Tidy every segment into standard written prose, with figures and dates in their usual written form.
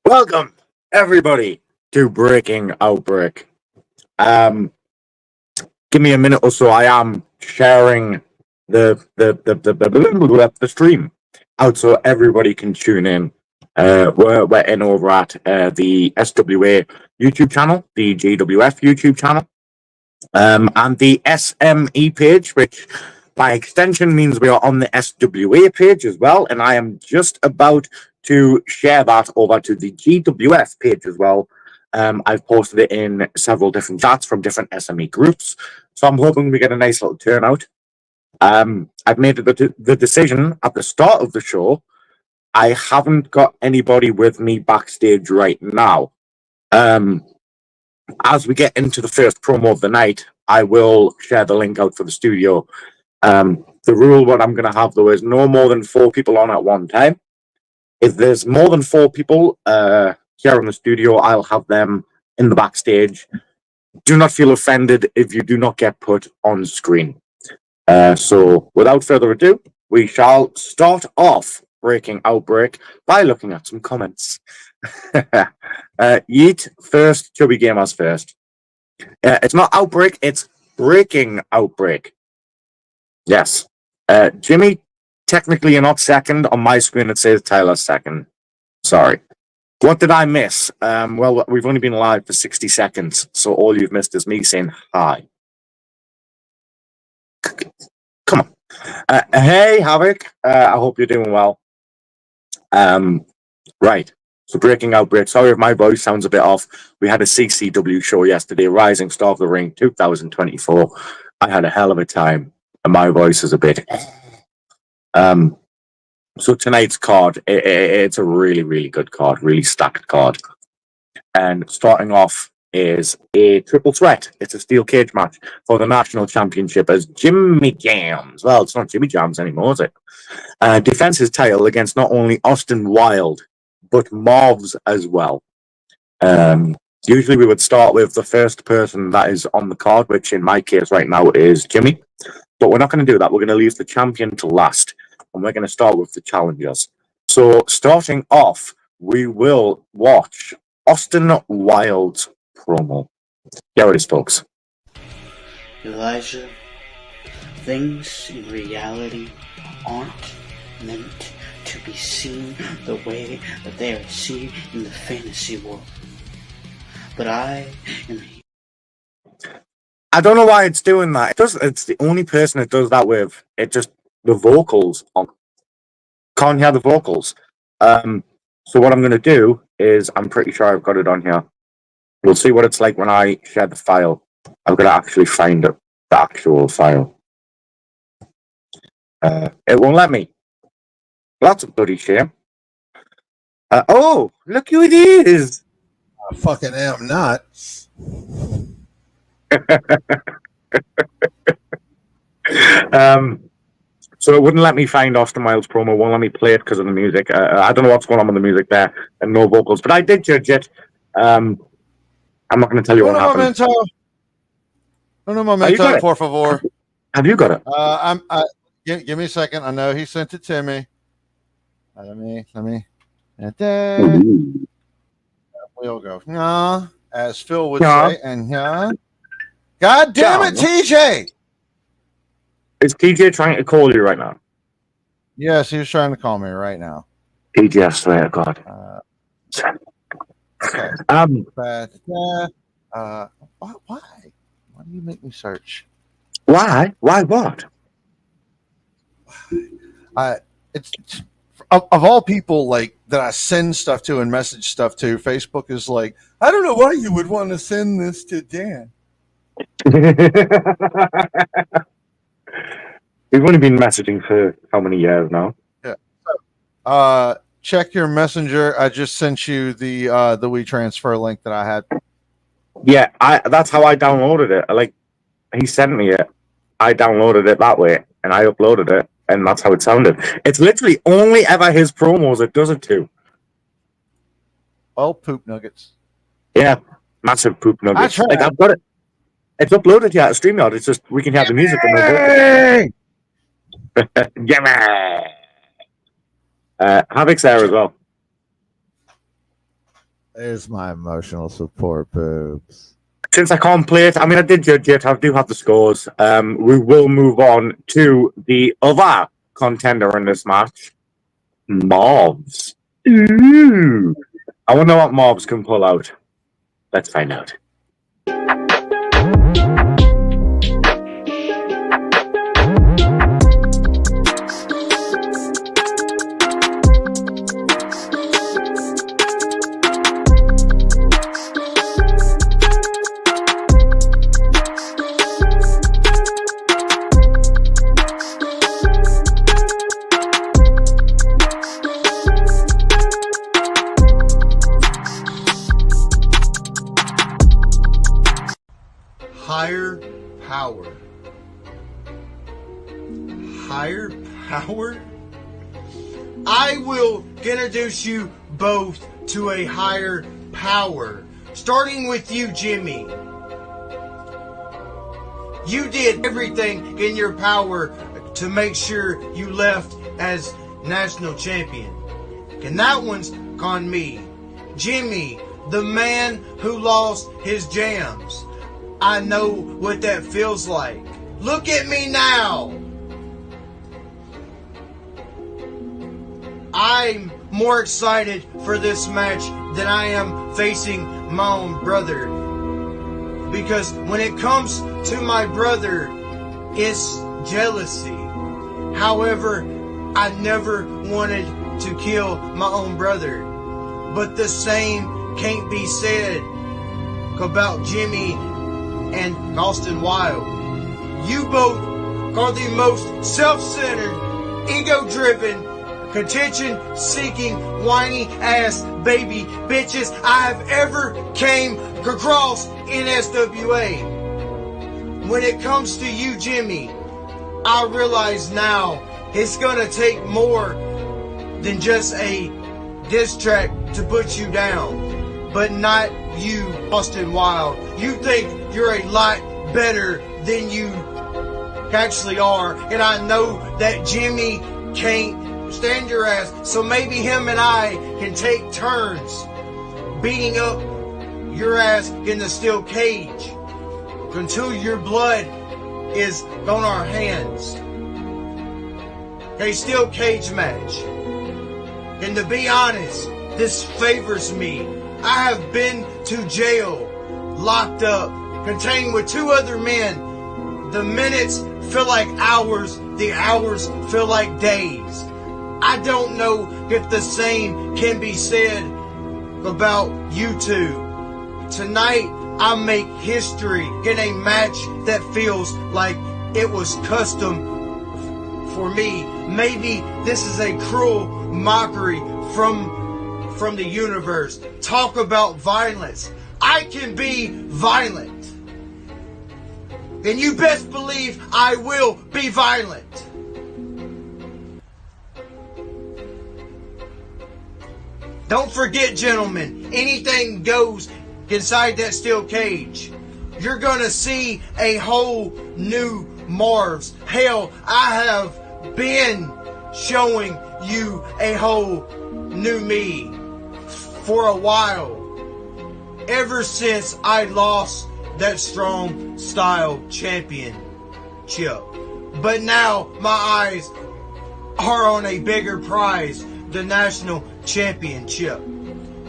Welcome, everybody, to Breaking Outbreak. Give me a minute or so. I am sharing the stream out so everybody can tune in. We're in over at the SWA YouTube channel, the GWF YouTube channel, and the SME page, which by extension means we are on the SWA page as well. And I am just about to share that over to the GWF page as well. I've posted it in several different chats from different SME groups, so I'm hoping we get a nice little turnout. I've made the decision at the start of the show. I haven't got anybody with me backstage right now. As we get into the first promo of the night, I will share the link out for the studio. The rule, what I'm going to have though, is no more than 4 people on at one time. If there's more than 4 people here in the studio, I'll have them in the backstage. Do not feel offended if you do not get put on screen. So without further ado, we shall start off Breaking Outbreak by looking at some comments. Yeet first, Chubby Gamers first. It's not Outbreak, it's Breaking Outbreak. Yes. Jimmy, technically you're not second. On my screen it says Tyler second. Sorry. What did I miss? Well, we've only been live for 60 seconds, so all you've missed is me saying hi. Come on. Hey, Havoc. I hope you're doing well. Right. So Breaking Outbreak. Sorry if my voice sounds a bit off. We had a CCW show yesterday, Rising Star of the Ring 2024. I had a hell of a time, and my voice is a bit... So tonight's card, it's a really, really good card, really stacked card. And starting off is a triple threat. It's a steel cage match for the national championship as Jimmy Jammz. Well, it's not Jimmy Jammz anymore, is it? Defends his title against not only Austin Wilde, but Marvs as well. Usually we would start with the first person that is on the card, which in my case right now is Jimmy. But we're not going to do that. We're going to leave the champion to last. And we're going to start with the challengers. So starting off, we will watch Austin Wilde's promo. Here it is, folks. Elijah, things in reality aren't meant to be seen the way that they are seen in the fantasy world. But I am here. I don't know why it's doing that. It's the only person it does that with. It just... the vocals on. Can't hear the vocals. So what I'm going to do is, I'm pretty sure I've got it on here. We'll see what it's like when I share the file. I'm going to actually find the actual file. It won't let me. That's a bloody shame. Oh, look who it is! I fucking am not. So it wouldn't let me find Austin Wiles promo. Won't let me play it because of the music. I don't know what's going on with the music there and no vocals, but I did judge it. I'm not going to tell you what happened. Un momento, por favor. Have you got it? Give me a second. I know he sent it to me. Let me. We'll go. Nah, as Phil would say, and God damn it, TJ! Is TJ trying to call you right now? Yes, he was trying to call me right now. TJ, I swear to God. Okay. Why? Why do you make me search? Why? Why what? It's of all people like that I send stuff to and message stuff to. Facebook is like, I don't know why you would want to send this to Dan. We've only been messaging for how many years now? Yeah. Check your messenger. I just sent you the WeTransfer link that I had. Yeah, that's how I downloaded it. Like, he sent me it. I downloaded it that way, and I uploaded it, and that's how it sounded. It's literally only ever his promos it does it to. Well, poop nuggets. Yeah, massive poop nuggets. Like, I've got it. It's uploaded here at StreamYard. It's just we can have the music and no Jammz. Havoc's there as well. There's my emotional support, boobs. Since I can't play it, I mean, I did judge it. I do have the scores. We will move on to the other contender in this match, Marvs. Ooh. I wonder what Marvs can pull out. Let's find out. Higher power. Higher power? I will introduce you both to a higher power. Starting with you, Jimmy. You did everything in your power to make sure you left as national champion. And that one's on me. Jimmy, the man who lost his Jammz. I know what that feels like. Look at me now. I'm more excited for this match than I am facing my own brother. Because when it comes to my brother, it's jealousy. However, I never wanted to kill my own brother. But the same can't be said about Jimmy and Austin Wild. You both are the most self-centered, ego-driven, contention-seeking, whiny-ass baby bitches I have ever came across in SWA. When it comes to you, Jimmy, I realize now it's gonna take more than just a diss track to put you down. But not you, Austin Wild. You think you're a lot better than you actually are. And I know that Jimmy can't stand your ass. So maybe him and I can take turns beating up your ass in the steel cage until your blood is on our hands. A steel cage match. And to be honest, this favors me. I have been to jail, locked up, contained with two other men. The minutes feel like hours, the hours feel like days. I don't know if the same can be said about you two. Tonight, I make history in a match that feels like it was custom for me. Maybe this is a cruel mockery from the universe. Talk about violence. I can be violent. And you best believe I will be violent. Don't forget, gentlemen, anything goes inside that steel cage. You're gonna see a whole new Marvs. Hell, I have been showing you a whole new me for a while. Ever since I lost that strong style championship. But now my eyes are on a bigger prize, the national championship.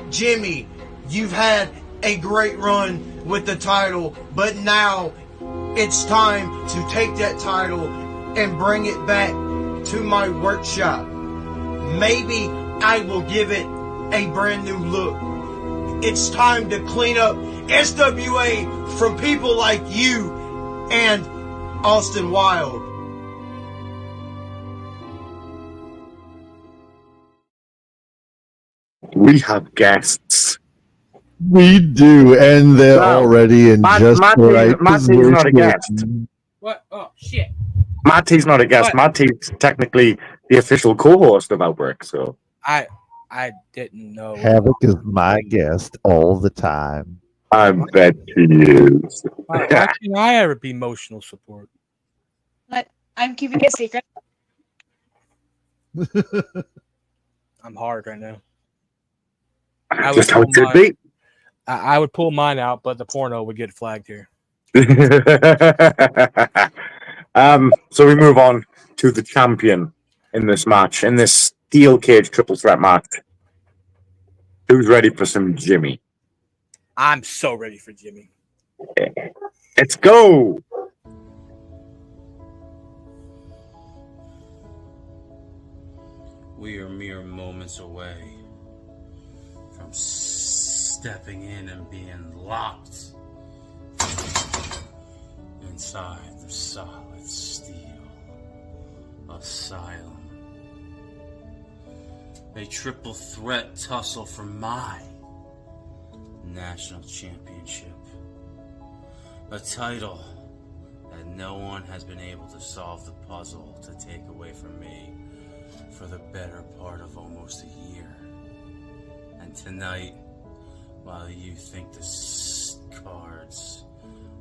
Jimmy, you've had a great run with the title, but now it's time to take that title and bring it back to my workshop. Maybe I will give it a brand new look. It's time to clean up SWA from people like you and Austin Wild. We have guests. We do, and they're Well, already in just the right Matty's position. not a guest. What? Oh, shit. Matty's not a guest. What? Matty's technically the official co-host of Outbreak, so. I didn't know. Havoc is my guest all the time. I bet he is. Why can't I ever be emotional support? I'm keeping it secret. I'm hard right now. Just how it should be. I would pull mine out, but the porno would get flagged here. So we move on to the champion in this match, in this steel cage triple threat match. Who's ready for some Jimmy? I'm so ready for Jimmy. Let's go. We are mere moments away from stepping in and being locked inside the solid steel asylum. A triple threat tussle for my national championship. A title that no one has been able to solve the puzzle to take away from me for the better part of almost a year. And tonight, while you think the cards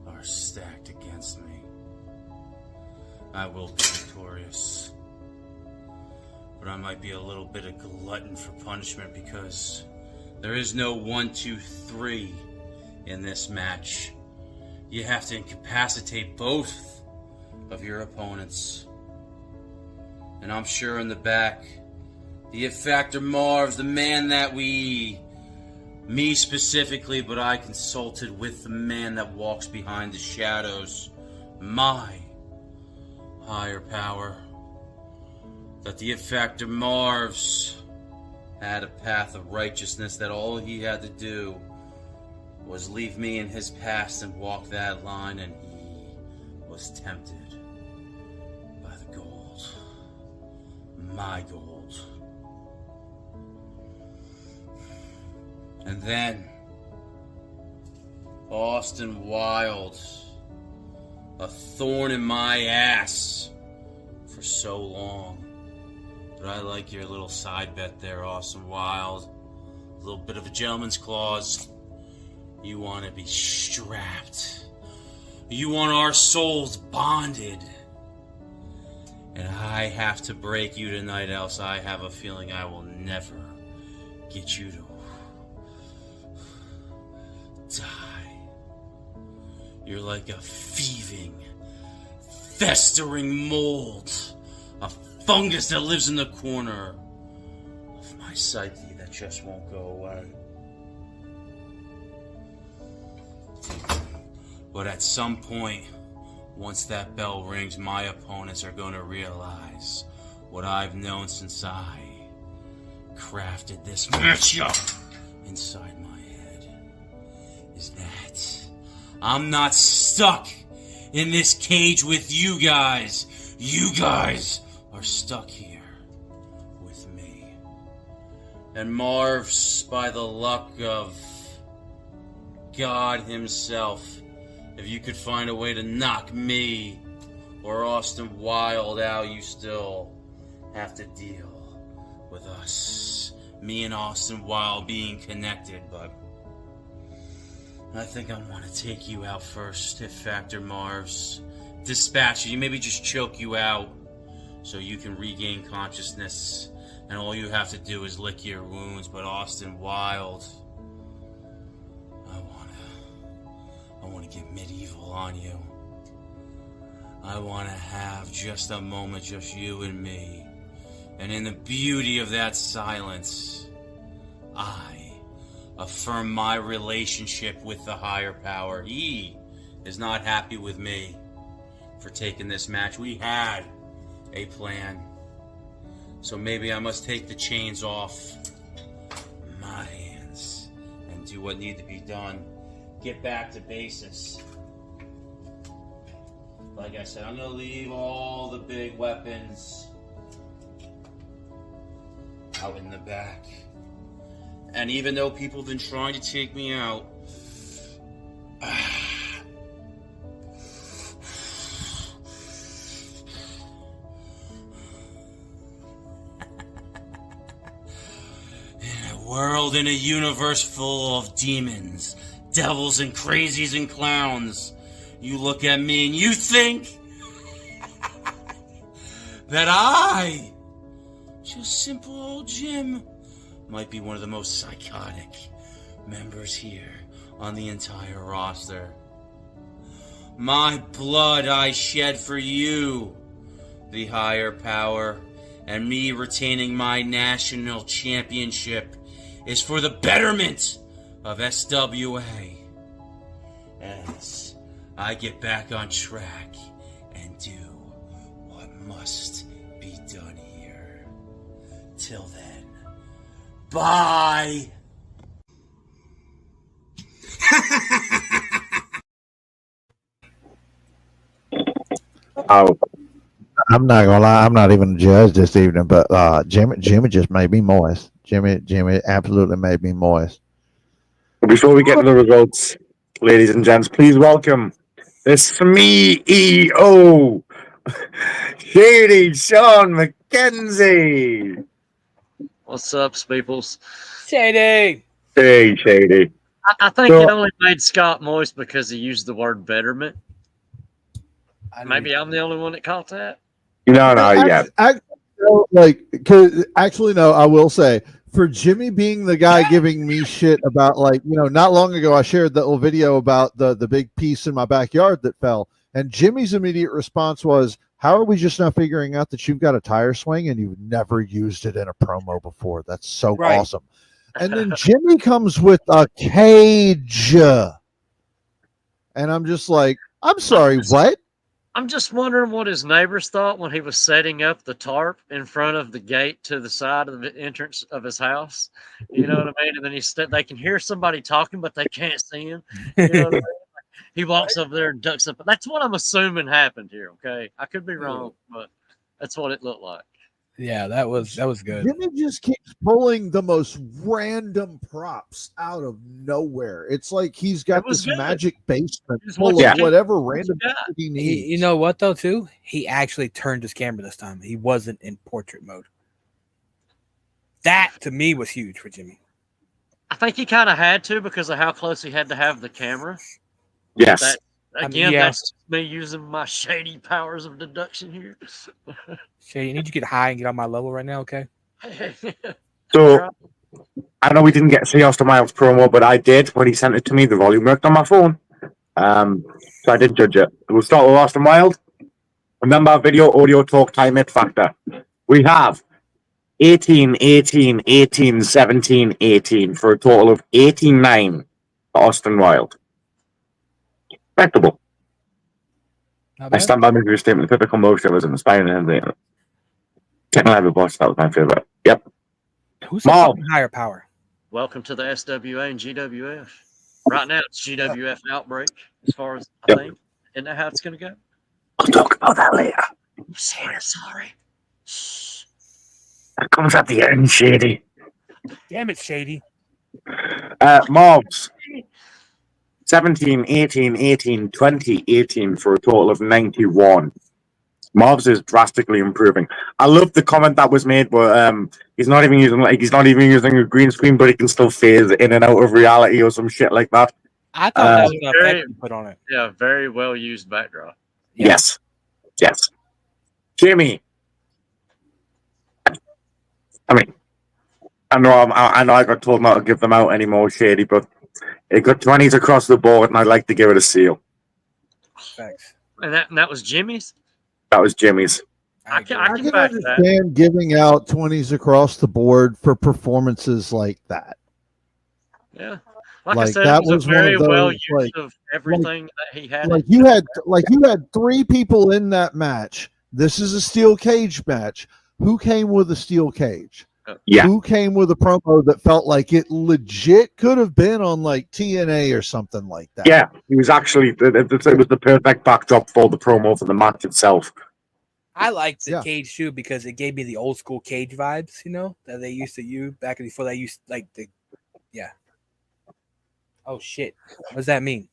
are stacked against me, I will be victorious. But I might be a little bit of glutton for punishment because there is no 1, 2, 3 in this match. You have to incapacitate both of your opponents. And I'm sure in the back, the It Factor Marvs, the man that me specifically, but I consulted with the man that walks behind the shadows, my higher power, that the It Factor Marvs had a path of righteousness, that all he had to do was leave me in his past and walk that line, and he was tempted by the gold. My gold. And then Austin Wild, a thorn in my ass for so long. But I like your little side bet there, Austin Wild. A little bit of a gentleman's clause. You want to be strapped. You want our souls bonded. And I have to break you tonight, else I have a feeling I will never get you to die. You're like a thieving, festering mold, a fungus that lives in the corner of my psyche that just won't go away. But at some point, once that bell rings, my opponents are going to realize what I've known since I crafted this matchup inside my head, is that I'm not stuck in this cage with you guys. You guys are stuck here with me. And Marvs, by the luck of God himself, if you could find a way to knock me or Austin Wild out, you still have to deal with us me and Austin Wild being connected, but I think I want to take you out first if Factor Marvs dispatch you, maybe just choke you out so you can regain consciousness, and all you have to do is lick your wounds. But Austin Wild, I want to get medieval on you. I want to have just a moment, just you and me. And in the beauty of that silence, I affirm my relationship with the higher power. He is not happy with me for taking this match. We had a plan. So maybe I must take the chains off my hands and do what needs to be done. Get back to basis. Like I said, I'm going to leave all the big weapons out in the back. And even though people have been trying to take me out, world, in a universe full of demons, devils, and crazies and clowns, you look at me and you think that I, just simple old Jim, might be one of the most psychotic members here on the entire roster. My blood I shed for you, the higher power, and me retaining my national championship is for the betterment of SWA. As I get back on track and do what must be done here. Till then, bye! Oh, I'm not gonna lie, I'm not even a judge this evening, but Jimmy just made me moist. Jimmy absolutely made me moist. before we get to the results, ladies and gents, please welcome the SMEO, Shady Sean McKenzie. What's up, Speeples? Shady. Hey, Shady. I think it only made Scott moist because he used the word betterment. Maybe I'm the only one that caught that. No, yeah. Actually, no, I will say, for Jimmy being the guy giving me shit about, like, not long ago I shared that little video about the big piece in my backyard that fell, and Jimmy's immediate response was, how are we just now figuring out that you've got a tire swing and you've never used it in a promo before? That's so awesome. And then Jimmy comes with a cage. And I'm just like, I'm sorry, what? I'm just wondering what his neighbors thought when he was setting up the tarp in front of the gate to the side of the entrance of his house. You know what I mean? And then they can hear somebody talking, but they can't see him. You know what I mean? He walks over there and ducks up. That's what I'm assuming happened here. Okay, I could be wrong, but that's what it looked like. Yeah, that was good. Jimmy just keeps pulling the most random props out of nowhere. It's like he's got this magic basement full of whatever random he needs. You know what, though, too? He actually turned his camera this time. He wasn't in portrait mode. That, to me, was huge for Jimmy. I think he kind of had to because of how close he had to have the camera. Yes. That's me using my shady powers of deduction here. Shady, you need to get high and get on my level right now, okay? So, I know we didn't get to see Austin Wild promo, but I did when he sent it to me. The volume worked on my phone. So I did judge it. We'll start with Austin Wild. Remember, video, audio, talk, time, it, factor. We have 18, 18, 18, 17, 18 for a total of 89 for Austin Wild. Respectable. I stand by my previous statement. The typical motion was inspiring and the technical boss. That was my favorite. Yep. Who's the higher power? Welcome to the SWA and GWF. Right now, it's GWF Outbreak, as far as I think. Isn't that how it's going to go? We'll talk about that later. I'm sorry. Shh. That comes at the end, Shady. Damn it, Shady. Marvs. 17, 18, 18, 20, 18 for a total of 91. Marvs is drastically improving. I love the comment that was made, but he's not even using a green screen, but he can still phase in and out of reality or some shit like that. I thought that was an effect you put on it. Yeah, very well used backdrop. Yeah. Yes. Jimmy. I mean, I know I got told not to give them out anymore, Shady, but it got 20s across the board, and I'd like to give it a seal. Thanks. And that was Jimmy's? That was Jimmy's. I can understand giving out 20s across the board for performances like that. Yeah. Like I Like, said, that it was was a one of very those, well use like- of everything that he had. Like you had 3 people in that match. This is a steel cage match. Who came with a steel cage? Yeah. Who came with a promo that felt like it legit could have been on like TNA or something like that? Yeah, he was actually, it was the perfect backdrop for the promo for the match itself. I liked the cage too because it gave me the old school cage vibes, you know, that they used to use back before they used like the, yeah. Oh shit! What does that mean?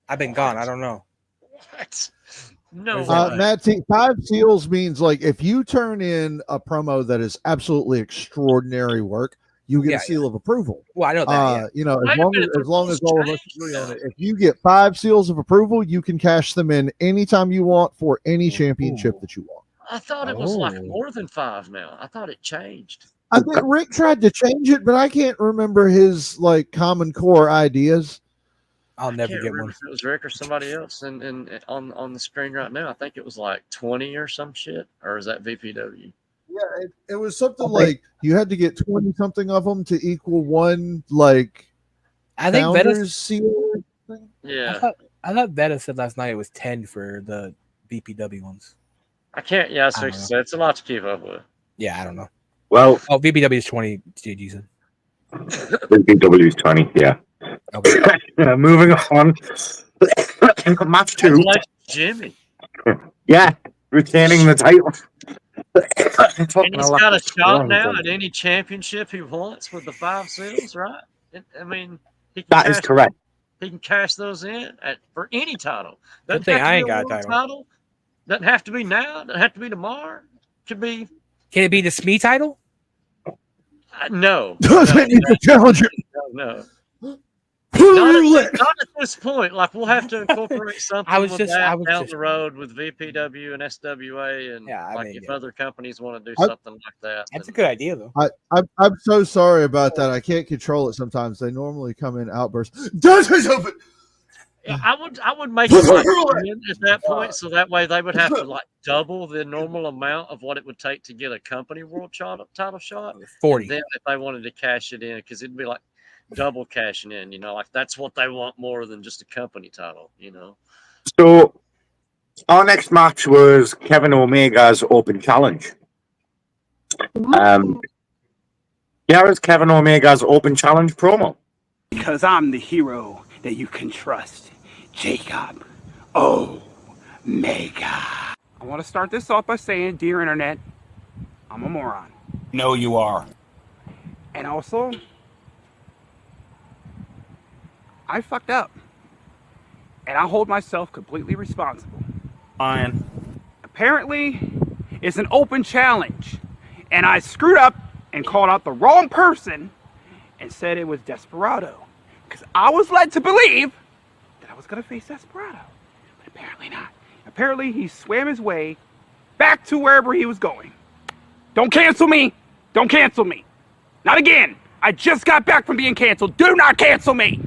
I've been gone. I don't know. What? No. Matt, 5 seals means like if you turn in a promo that is absolutely extraordinary work, you get a seal of approval. Well, I know that. You know, as long as all of us agree on it, if you get 5 seals of approval, you can cash them in anytime you want for any championship that you want. I thought it was like more than 5 now. I thought it changed. I think Rick tried to change it, but I can't remember his like common core ideas. I'll never get one. If it was Rick or somebody else, and on the screen right now, I think it was like 20 or some shit, or is that VPW? Yeah, it was something like you had to get 20 something of them to equal one like. I think Founders seal. Thing. Yeah, I thought Veta said last night it was 10 for the VPW ones. I can't. Yeah, it's a lot to keep up with. Yeah, I don't know. Well, VPW is 20. GG's. VPW is 20. Yeah. Okay. Moving on. Match 2. Like Jimmy. Yeah, retaining the title. And he's got a shot now at any championship he wants with the 5 seals, right? I mean, that is correct. He can cash those in for any title. Good thing I ain't got a title. Doesn't have to be now. Doesn't have to be tomorrow. Could be. Can it be the SME title? No. Doesn't need to challenge it. No. Not at this point. Like we'll have to incorporate something down the road with VPW and SWA, and if other companies want to do something like that. That's a good idea, though. I'm so sorry about that. I can't control it sometimes. They normally come in outbursts. Does it open? Yeah, I would make it like 10 at that point, so that way they would have to like double the normal amount of what it would take to get a company world title shot. 40. And then if they wanted to cash it in, because it'd be like double cashing in, you know, like that's what they want more than just a company title, you know. So our next match was Kevin Omega's Open Challenge. Here is Kevin Omega's Open Challenge promo. Because I'm the hero that you can trust, Jacob Omega. I want to start this off by saying, dear internet, I'm a moron. No, you are. And also, I fucked up. And I hold myself completely responsible. Fine. Apparently, it's an open challenge. And I screwed up and called out the wrong person and said it was Desperado. Because I was led to believe that I was going to face Desperado. But apparently not. Apparently, he swam his way back to wherever he was going. Don't cancel me. Don't cancel me. Not again. I just got back from being canceled. Do not cancel me.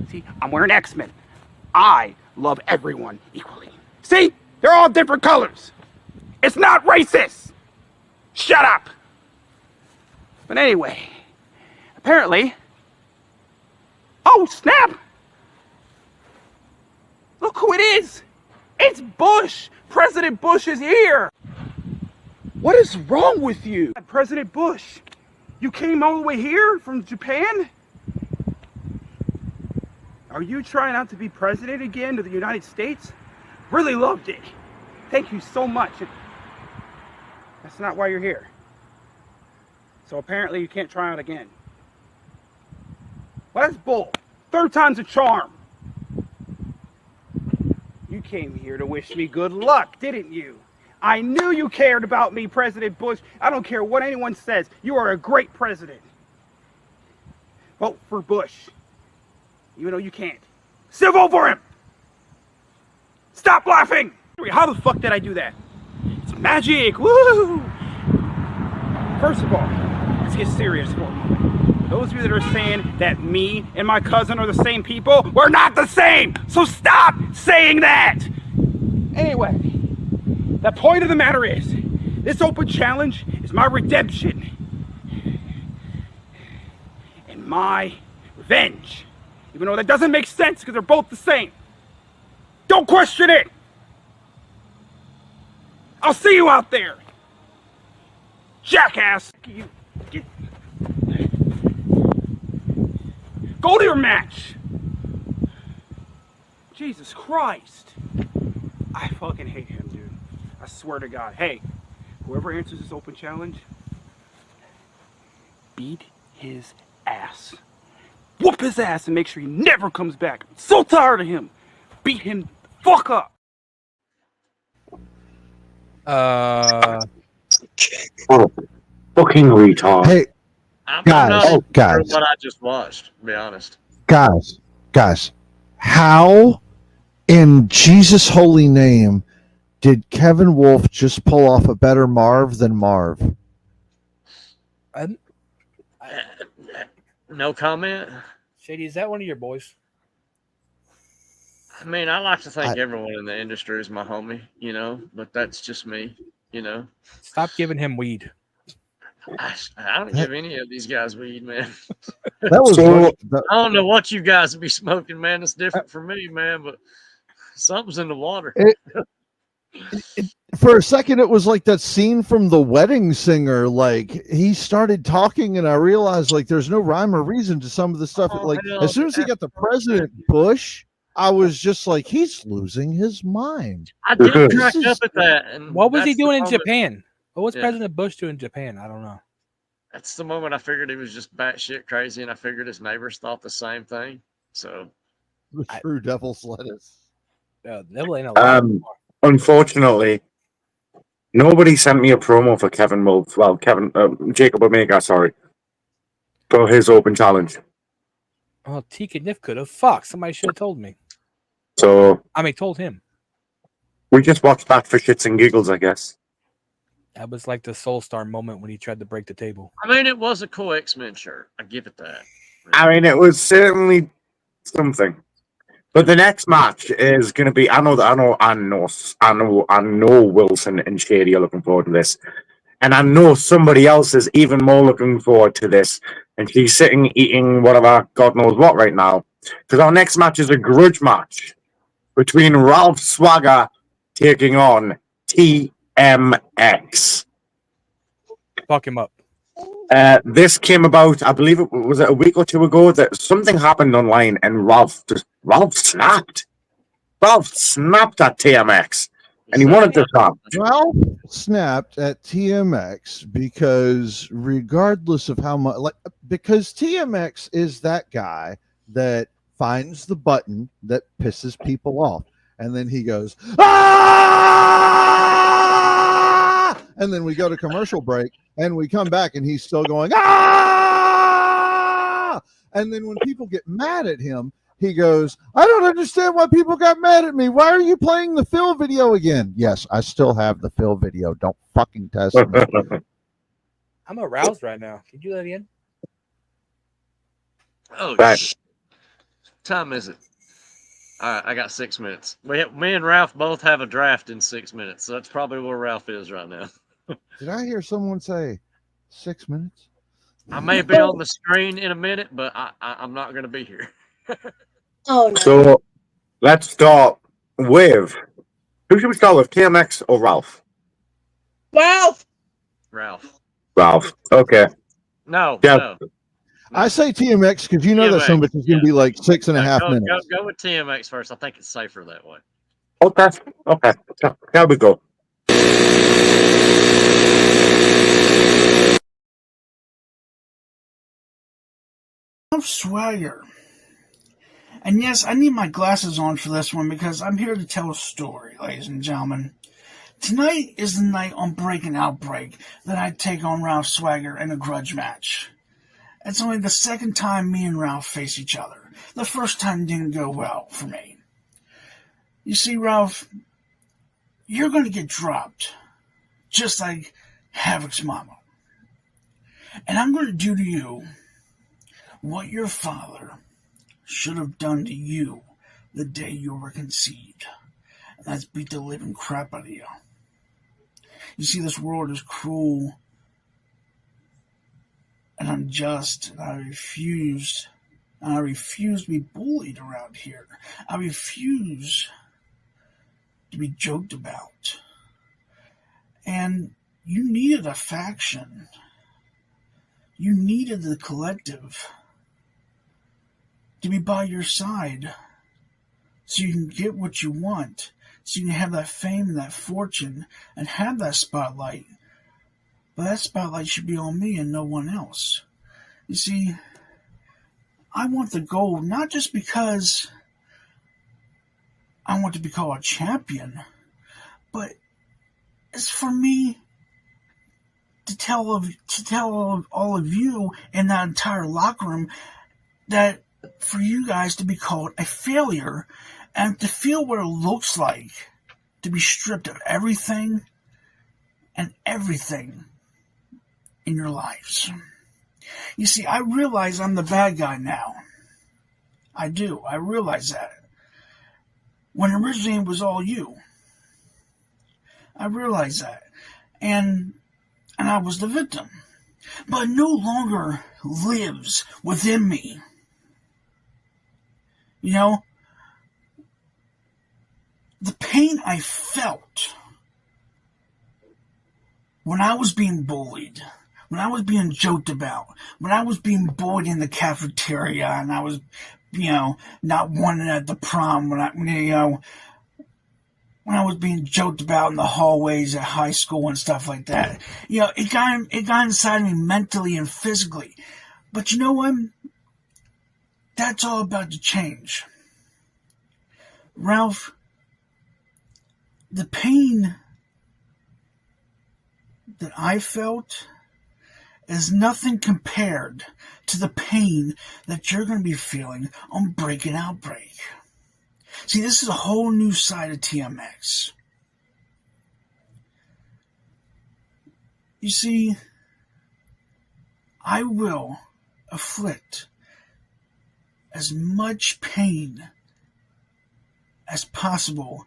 See, I'm wearing X-Men. I love everyone equally. See? They're all different colors. It's not racist. Shut up. But anyway, apparently... Oh, snap! Look who it is! It's Bush! President Bush is here! What is wrong with you? President Bush, you came all the way here from Japan? Are you trying out to be president again of the United States? Really loved it. Thank you so much. That's not why you're here. So apparently you can't try out again. Well, that's bull. 3rd time's a charm. You came here to wish me good luck, didn't you? I knew you cared about me, President Bush. I don't care what anyone says. You are a great president. Vote for Bush. Even though you can't. Still vote for him! Stop laughing! How the fuck did I do that? It's magic! Woo! First of all, let's get serious for a moment. Those of you that are saying that me and my cousin are the same people, we're not the same! So stop saying that! Anyway, the point of the matter is, this open challenge is my redemption. And my revenge. Even though that doesn't make sense because they're both the same. Don't question it! I'll see you out there! Jackass! Go to your match! Jesus Christ! I fucking hate him, dude. I swear to God. Hey, whoever answers this open challenge, beat his ass. Whoop his ass and make sure he never comes back. I'm so tired of him. Beat him the fuck up. Oh, fucking retard. Hey, I'm guys, not guys. sure what I just watched, to be honest. Guys, how in Jesus' holy name did Kevin Wolf just pull off a better Marv than Marv? No comment. Shady, is that one of your boys? I mean, I like to think everyone in the industry is my homie, you know, but that's just me, you know. Stop giving him weed. I don't give any of these guys weed, man. That was I don't know what you guys be smoking, man. It's different for me, man, but something's in the water. For a second, it was like that scene from The Wedding Singer. Like, he started talking, and I realized, like, there's no rhyme or reason to some of the stuff. Like, as soon as he got the President Bush, I was just like, he's losing his mind. I did crack up at that. And what was he that's the doing in moment- Japan? What was Yeah. President Bush doing in Japan? I don't know. That's the moment I figured he was just batshit crazy, and I figured his neighbors thought the same thing. So, The true devil's lettuce. Devil ain't alive anymore. Unfortunately, nobody sent me a promo for Kevin Wolf. Well, Jacob Omega, sorry, for his open challenge. Oh, Tika Nif could have. Fuck, somebody should have told me. So I mean, told him. we just watched that for shits and giggles, I guess. That was like the Soul Star moment when he tried to break the table. I mean, it was a cool X-Men shirt. I give it that. I mean, it was certainly something. But the next match is going to be. I know Wilson and Shady are looking forward to this, and I know somebody else is even more looking forward to this. And she's sitting eating whatever God knows what right now, because our next match is a grudge match between Ralph Swagger taking on TMX. Fuck him up. This came about, I believe it was a week or two ago, that something happened online and Ralph snapped. Ralph snapped at TMX and he wanted to stop. Ralph snapped at TMX because regardless of how much, because TMX is that guy that finds the button that pisses people off. And then he goes, ah! And then we go to commercial break and we come back and he's still going, ah! And then when people get mad at him, he goes, I don't understand why people got mad at me. Why are you playing the Phil video again? Yes, I still have the Phil video. Don't fucking test me. I'm aroused right now. Can you do that again? Oh, Right. Time is it? All right, I got 6 minutes. Me and Ralph both have a draft in 6 minutes, so that's probably where Ralph is right now. Did I hear someone say 6 minutes? I may be on the screen in a minute, but I'm not going to be here. Oh no. So let's start with, who should we start with, TMX or Ralph? Ralph. Ralph. Okay. No, Yeah. no. I say TMX because you know that TMX, some bitch is going to be like 6.5 minutes. Go with TMX first. I think it's safer that way. Okay. There we go. I'm Swagger. And yes, I need my glasses on for this one because I'm here to tell a story, ladies and gentlemen. Tonight is the night on Breaking Outbreak that I take on Ralph Swagger in a grudge match. It's only the second time me and Ralph face each other. The first time didn't go well for me. You see, Ralph, you're going to get dropped, just like Havoc's mama. And I'm going to do to you what your father should have done to you the day you were conceived. And that's beat the living crap out of you. You see, this world is cruel and unjust, and I refuse to be bullied around here. I refuse to be joked about. And you needed a faction. You needed the collective to be by your side so you can get what you want, so you can have that fame and that fortune and have that spotlight. But that spotlight should be on me and no one else. You see, I want the gold not just because I want to be called a champion, but it's for me to tell all of you in that entire locker room that for you guys to be called a failure and to feel what it looks like to be stripped of everything and everything in your lives. You see, I realize I'm the bad guy now. I do. I realize that. When originally it was all you. I realize that. And I was the victim. But it no longer lives within me. You know, the pain I felt when I was being bullied, when I was being joked about, when I was being bullied in the cafeteria and I was, not wanted at the prom, when I was being joked about in the hallways at high school and stuff like that. It got inside me mentally and physically. But you know what? That's all about to change. Ralph, the pain that I felt is nothing compared to the pain that you're going to be feeling on Breaking Outbreak. See, this is a whole new side of TMX. You see, I will afflict as much pain as possible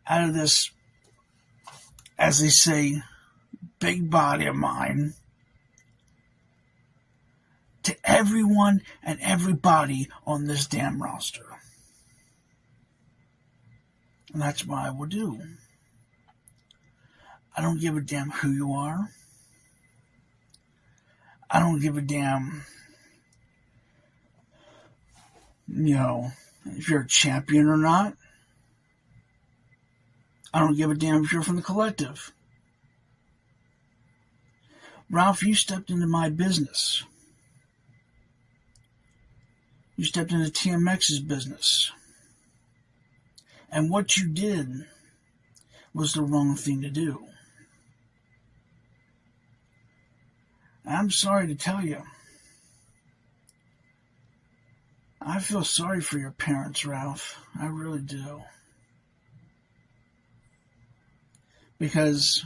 out of this, as they say, big body of mine, to everyone and everybody on this damn roster. And that's what I will do. I don't give a damn who you are. I don't give a damn, if you're a champion or not. I don't give a damn if you're from the collective. Ralph, you stepped into my business. You stepped into TMX's business. And what you did was the wrong thing to do. I'm sorry to tell you. I feel sorry for your parents, Ralph. I really do. Because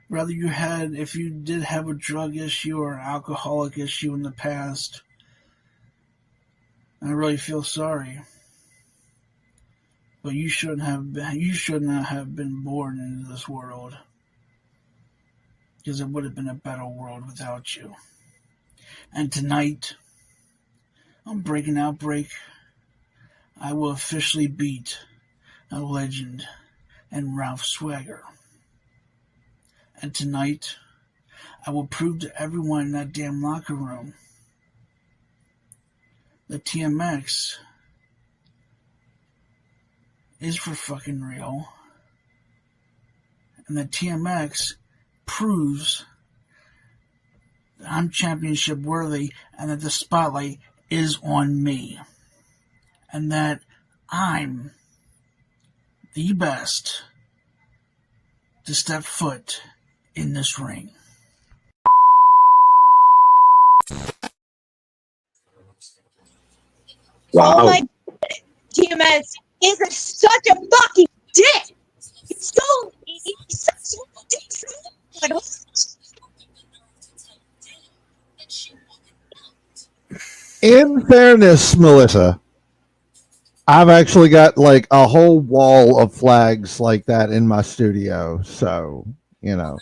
if you did have a drug issue or an alcoholic issue in the past, I really feel sorry. But you should not have been born into this world. Because it would have been a better world without you. And tonight, on Breaking Outbreak, I will officially beat a legend and Ralph Swagger. And tonight, I will prove to everyone in that damn locker room that TMX is for fucking real. And that TMX proves that I'm championship worthy and that the spotlight is on me. And that I'm the best to step foot in this ring. Wow. Oh my God. Jammz is such a fucking dick. He's such a dick. In fairness, Melissa, I've actually got like a whole wall of flags like that in my studio. So, you know.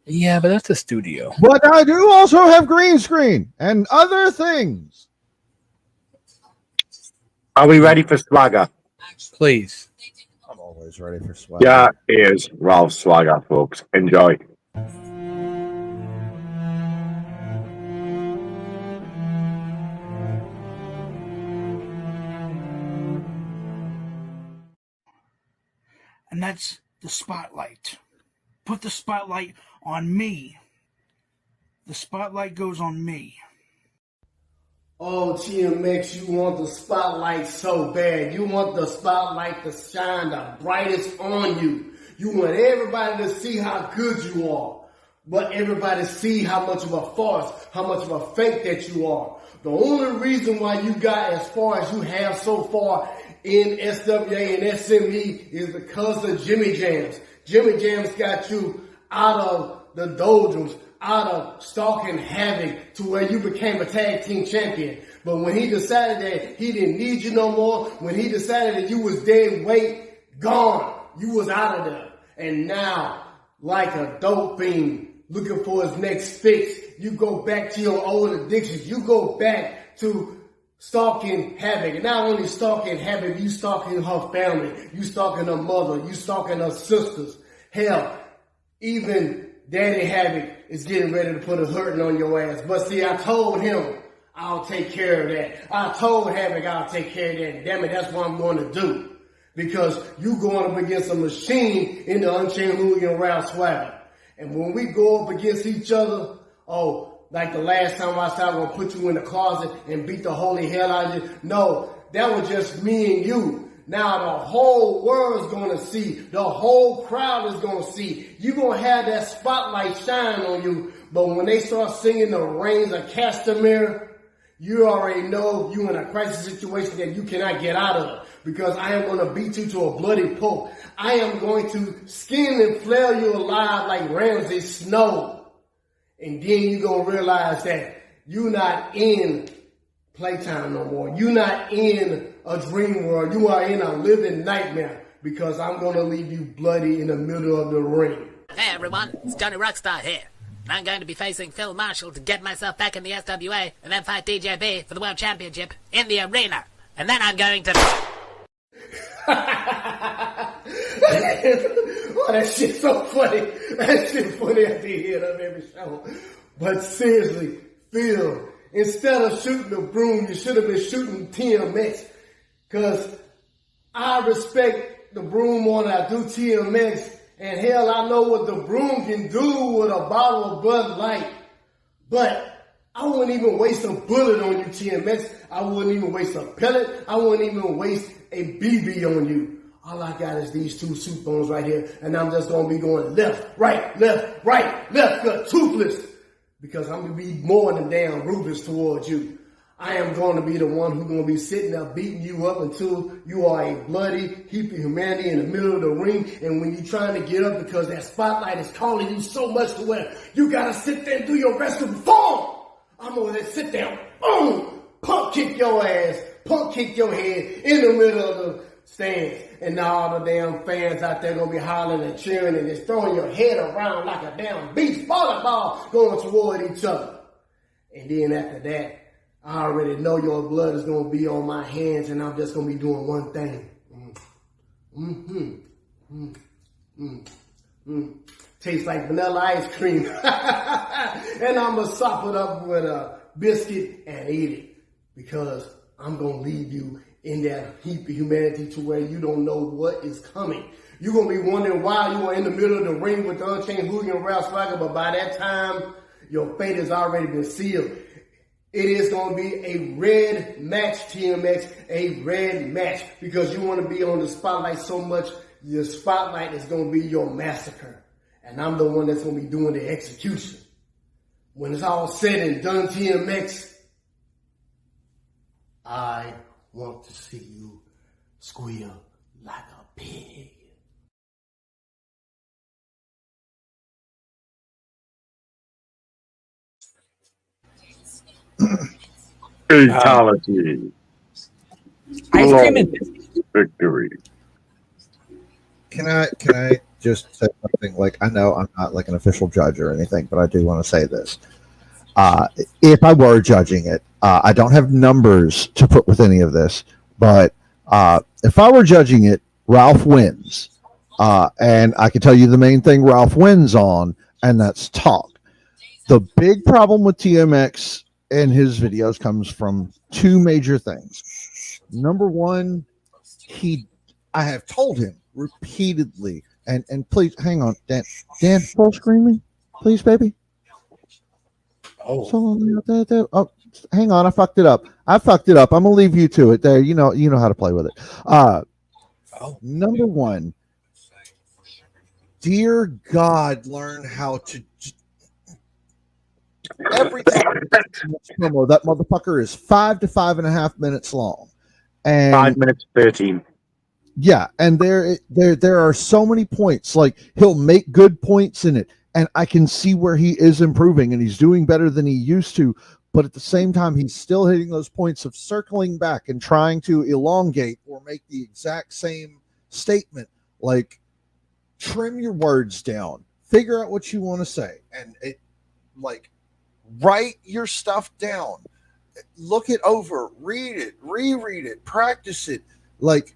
Yeah, but that's a studio. But I do also have green screen and other things. Are we ready for swagger? Please. I'm always ready for swagger. Yeah, here's Ralph's swagger, folks. Enjoy. And that's the spotlight. Put the spotlight on me. The spotlight goes on me. Oh, TMX, you want the spotlight so bad. You want the spotlight to shine the brightest on you. You want everybody to see how good you are. But everybody see how much of a farce, how much of a fake that you are. The only reason why you got as far as you have so far in SWA and SME is because of Jimmy Jammz. Jimmy Jammz got you out of the doldrums, out of stalking havoc to where you became a tag team champion. But when he decided that he didn't need you no more, when he decided that you was dead weight, gone, you was out of there. And now, like a dope fiend looking for his next fix, you go back to your old addictions. You go back to stalking Havoc. And not only stalking Havoc, you stalking her family. You stalking her mother. You stalking her sisters. Hell, even Daddy Havoc is getting ready to put a hurting on your ass. But see, I told him I'll take care of that. I told Havoc I'll take care of that. Damn it, that's what I'm going to do. Because you going up against a machine in the Unchained Hooligan Ralph Swagger. And when we go up against each other, like the last time I said I'm going to put you in the closet and beat the holy hell out of you. No, that was just me and you. Now the whole world's going to see. The whole crowd is going to see. You're going to have that spotlight shine on you. But when they start singing the Reigns of Castamere, you already know you're in a crisis situation that you cannot get out of. Because I am going to beat you to a bloody pulp. I am going to skin and flail you alive like Ramsay Snow. And then you're going to realize that you're not in playtime no more. You're not in a dream world. You are in a living nightmare. Because I'm going to leave you bloody in the middle of the ring. Hey everyone, it's Johnny Rockstar here. I'm going to be facing Phil Marshall to get myself back in the SWA and then fight DJB for the World Championship in the arena. And then I'm going to... Oh, that shit's so funny. That shit's funny at the end of every show. But seriously, Phil, instead of shooting the broom, you should have been shooting TMX. Because I respect the broom more than I do TMX. And hell, I know what the broom can do with a bottle of Bud Light. But I wouldn't even waste a bullet on you, TMX. I wouldn't even waste a pellet. I wouldn't even waste a BB on you. All I got is these two soup bones right here, and I'm just going to be going left, right, cut, toothless, because I'm going to be more than damn ruthless towards you. I am going to be the one who's going to be sitting there beating you up until you are a bloody heap of humanity in the middle of the ring, and when you're trying to get up because that spotlight is calling you so much to where you got to sit there and do your wrestling form, I'm going to sit there, boom, pump kick your ass, pump kick your head in the middle of the stands. And now all the damn fans out there gonna be hollering and cheering and just throwing your head around like a damn beach volleyball going toward each other. And then after that, I already know your blood is gonna be on my hands and I'm just gonna be doing one thing. Tastes like vanilla ice cream. And I'm gonna sop it up with a biscuit and eat it. Because I'm gonna leave you in that heap of humanity to where you don't know what is coming. You're going to be wondering why you are in the middle of the ring with the Unchained Hooligan Ralph Swagger, but by that time, your fate has already been sealed. It is going to be a red match, TMX, a red match, because you want to be on the spotlight so much Your spotlight is going to be your massacre. And I'm the one that's going to be doing the execution. When it's all said and done, TMX, I want to see you squeal like a pig. Fatality. Ice cream and victory. Can I just say something? Like, I know I'm not like an official judge or anything, but I do want to say this. If I were judging it, I don't have numbers to put with any of this, but if I were judging it, Ralph wins. And I can tell you the main thing Ralph wins on, and that's talk. The big problem with TMX and his videos comes from two major things. Number one, I have told him repeatedly, and please hang on, Dan, full screen me, please, baby. Oh, hang on, I fucked it up. I'm gonna leave you to it. There, you know how to play with it. Number one, dear God, learn how to. Every time that motherfucker is 5 to 5.5 minutes long, and 5 minutes 13. Yeah, and there are so many points. Like, he'll make good points in it, and I can see where he is improving, and he's doing better than he used to. But at the same time, he's still hitting those points of circling back and trying to elongate or make the exact same statement. Like, trim your words down, figure out what you want to say, and write your stuff down, look it over, read it, reread it, practice it. Like,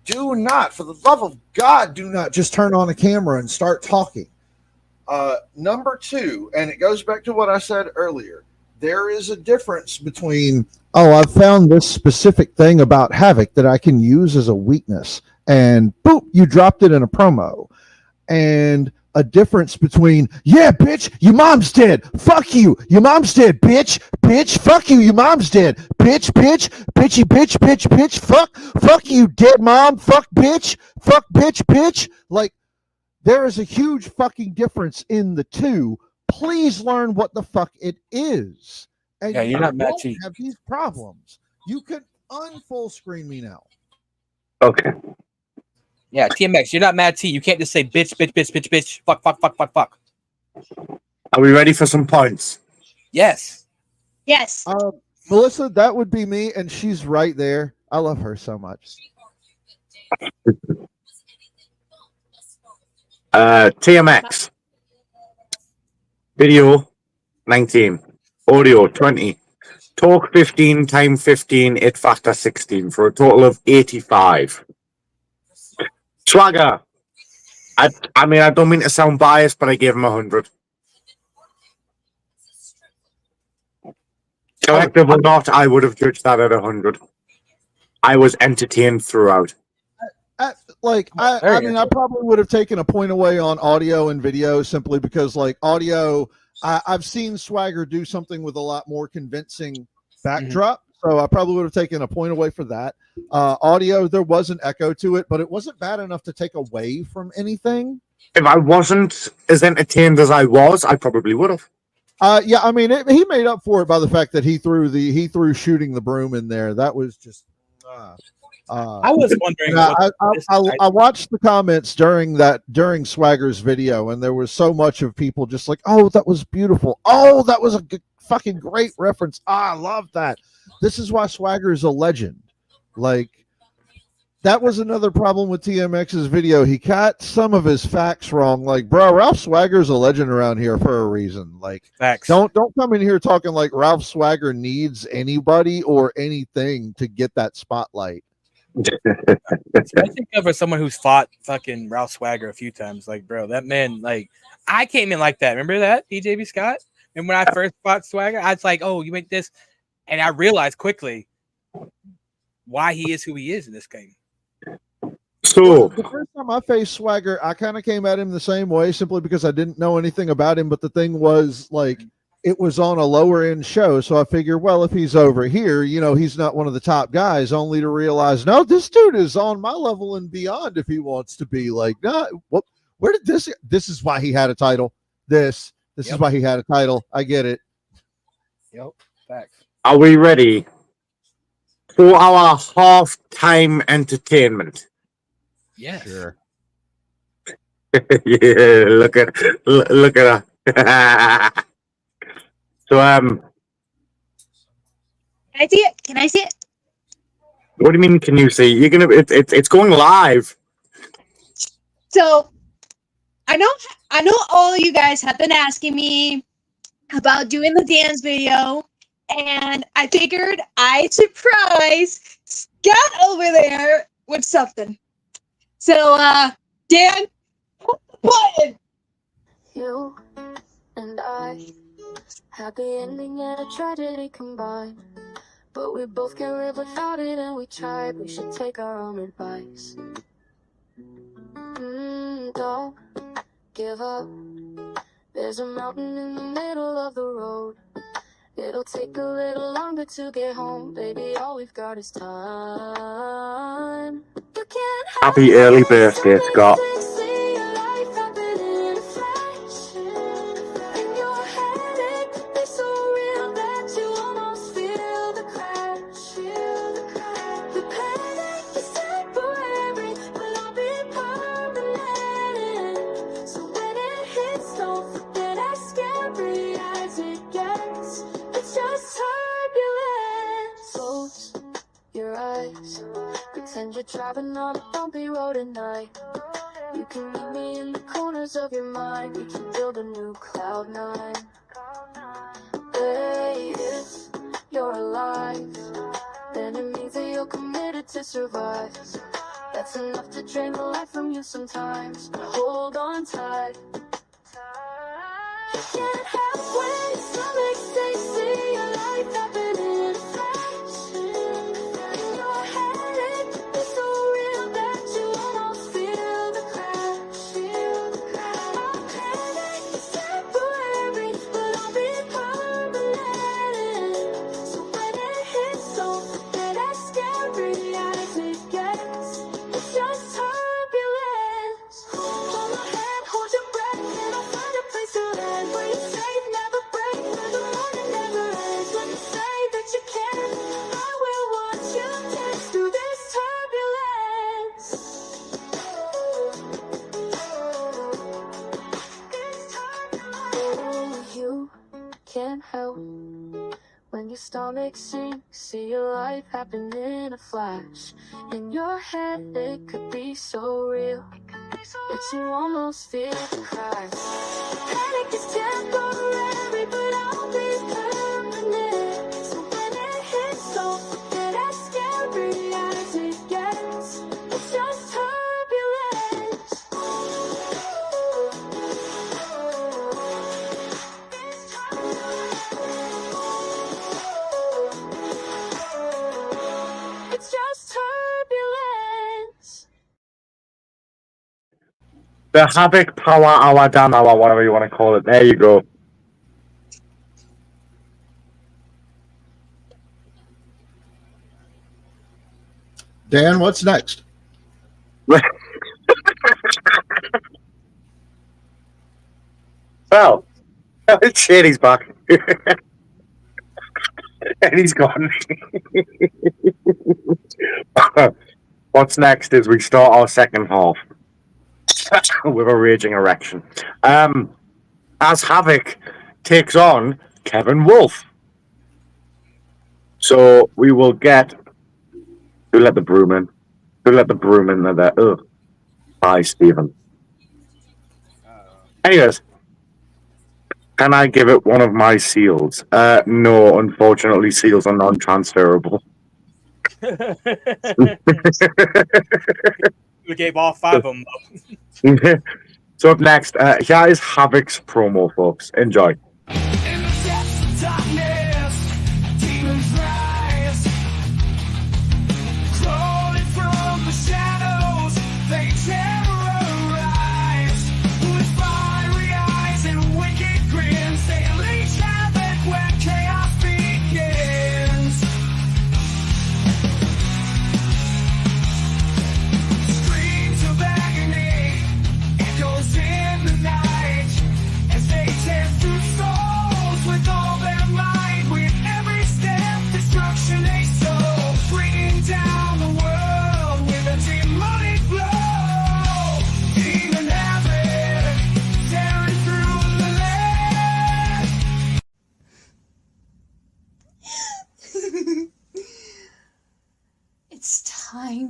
do not, for the love of God, do not just turn on a camera and start talking. Number two, and it goes back to what I said earlier, there is a difference between, I've found this specific thing about Havoc that I can use as a weakness, and boop, you dropped it in a promo. And a difference between, yeah, bitch, your mom's dead. Fuck you. Your mom's dead, bitch. Bitch, fuck you. Your mom's dead. Bitch, bitch, bitchy, bitch, bitch, bitch. Fuck you, dead mom. Fuck, bitch. Fuck, bitch, bitch. Like, there is a huge fucking difference in the two. Please learn what the fuck it is. And yeah, you're not don't matchy. have these problems. You can unfull screen me now. Okay. Yeah, TMX, you're not Mad T. You can't just say bitch, bitch, bitch, bitch, bitch, fuck, fuck, fuck, fuck, fuck. Are we ready for some points? Yes. Yes. Melissa, that would be me, and she's right there. I love her so much. TMX. Video 19. Audio 20. Talk 15, time 15, it factor 16 for a total of 85. Swagger. I mean, I don't mean to sound biased, but I gave him 100. Collective or not, I would have judged that at 100. I was entertained throughout. I mean, I probably would have taken a point away on audio and video simply because, like, audio, I've seen Swagger do something with a lot more convincing backdrop. So I probably would have taken a point away for that. Audio, there was an echo to it, but it wasn't bad enough to take away from anything. If I wasn't as entertained as I was, I probably would have. Yeah, I mean, he made up for it by the fact that he threw shooting the broom in there. That was just. I was wondering. I watched the comments during Swagger's video, and there was so much of people just like, "Oh, that was beautiful. Oh, that was a fucking great reference. I love that." This is why Swagger is a legend. Like, that was another problem with TMX's video. He got some of his facts wrong. Like, bro, Ralph Swagger's a legend around here for a reason. Like, facts. Don't come in here talking like Ralph Swagger needs anybody or anything to get that spotlight. Especially for someone who's fought fucking Ralph Swagger a few times. Like, bro, that man, like, I came in like that. Remember that, DJB Scott? And when I first fought Swagger, I was like, oh, you make this. And I realized quickly why he is who he is in this game. So the first time I faced Swagger, I kind of came at him the same way simply because I didn't know anything about him. But the thing was, like, it was on a lower end show. So I figured, well, if he's over here, you know, he's not one of the top guys, only to realize, no, this dude is on my level and beyond if he wants to be. Like, nah, what, where did this is why he had a title. This is why he had a title. I get it. Yep. Facts. Are we ready for our halftime entertainment? Yes. Sure. Yeah, look at her. So Can I see it? Can I see it? what do you mean? Can you see? You're gonna. It's going live. So I know all of you guys have been asking me about doing the dance video, and I figured I'd surprise Scott over there with something. So Dan, hit the button. You and I, happy ending and a tragedy combined. But we both can live without it, and we tried. We should take our own advice. Don't give up. There's a mountain in the middle of the road. It'll take a little longer to get home. Baby, all we've got is time. You can't Happy early birthday, Scott. see your life happening in a flash. In your head, it could be so real that you almost feel the crash. The panic is temporary, but I'll be permanent. So when it hits, don't forget as scary as it gets. It's just turbulence. Close your eyes. Pretend you're driving on a bumpy road at night. You can meet me in the corners of your mind. We can build a new cloud nine. Hey, if you're alive, then it means that you're committed to survive. That's enough to drain the life from you sometimes. But hold on tight. You can't halfway stomach stay, see your life happening in a flash. In your head, it could be so real that you almost feel the crash. Our panic is temporary, but I'll be permanent. So when it hits, don't forget as scary as it gets. It's just turbulence. Hold my hand, hold your breath, and I'll find a place to land where you're safe, never break, where the morning never ends. When you say that you can, I will watch you dance through this turbulence. You can't help when your stomach sinks, see your life happen in a flash. In your head, it could be so real that you almost feel the crash. Panic is temporary, but I'll be permanent. So when it hits, don't forget as scary as it gets. It's just turbulence. It's just turbulence. The Havoc Power Hour, Damn Hour, whatever you want to call it. There you go. Dan, what's next? Well, shit, he's back. And he's gone. What's next is we start our second half with a raging erection. As Havoc takes on Kevin Wolf. So we will get... Who let the broom in? Who let the broom in there? Ugh. Bye, Stephen. Anyways. Can I give it one of my seals? No, unfortunately, seals are non-transferable. We gave all 5 of them. So up next, here is Havoc's promo, folks. Enjoy. With fiery eyes and wicked grins, they unleash havoc.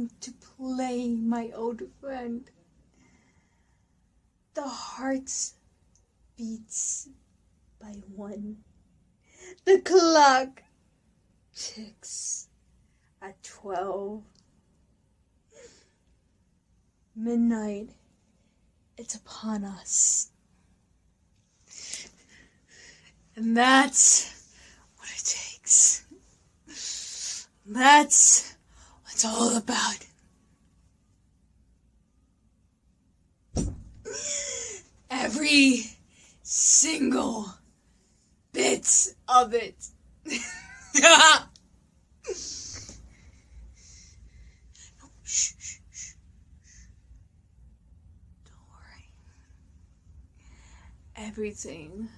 time to play, my old friend. The heart beats by one. The clock ticks at 12. Midnight, it's upon us. And that's what it takes. That's what it's all about. Every single bit of it. No, shh, shh, shh. Don't worry. Everything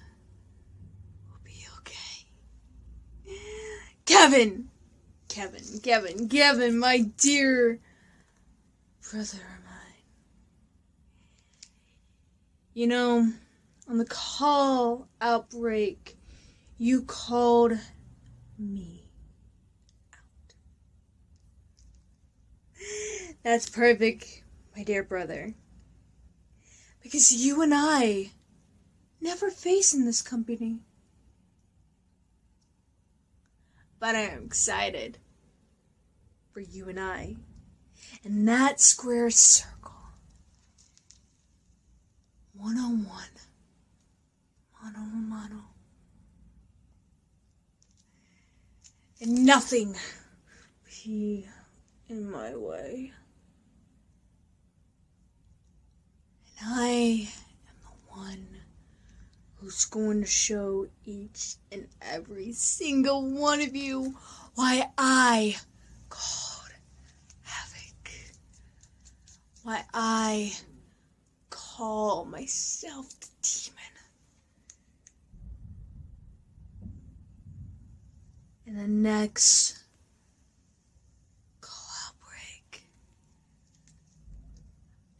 will be okay. Kevin, my dear brother of mine. You know, on the call Outbreak, you called me out. That's perfect, my dear brother. Because you and I never face in this company. But I am excited for you and I in that square circle. One-on-one. Mano-a-mano. And nothing be in my way. And I am the one who's going to show each and every single one of you why I called havoc. Why I call myself the demon. In the next call Outbreak.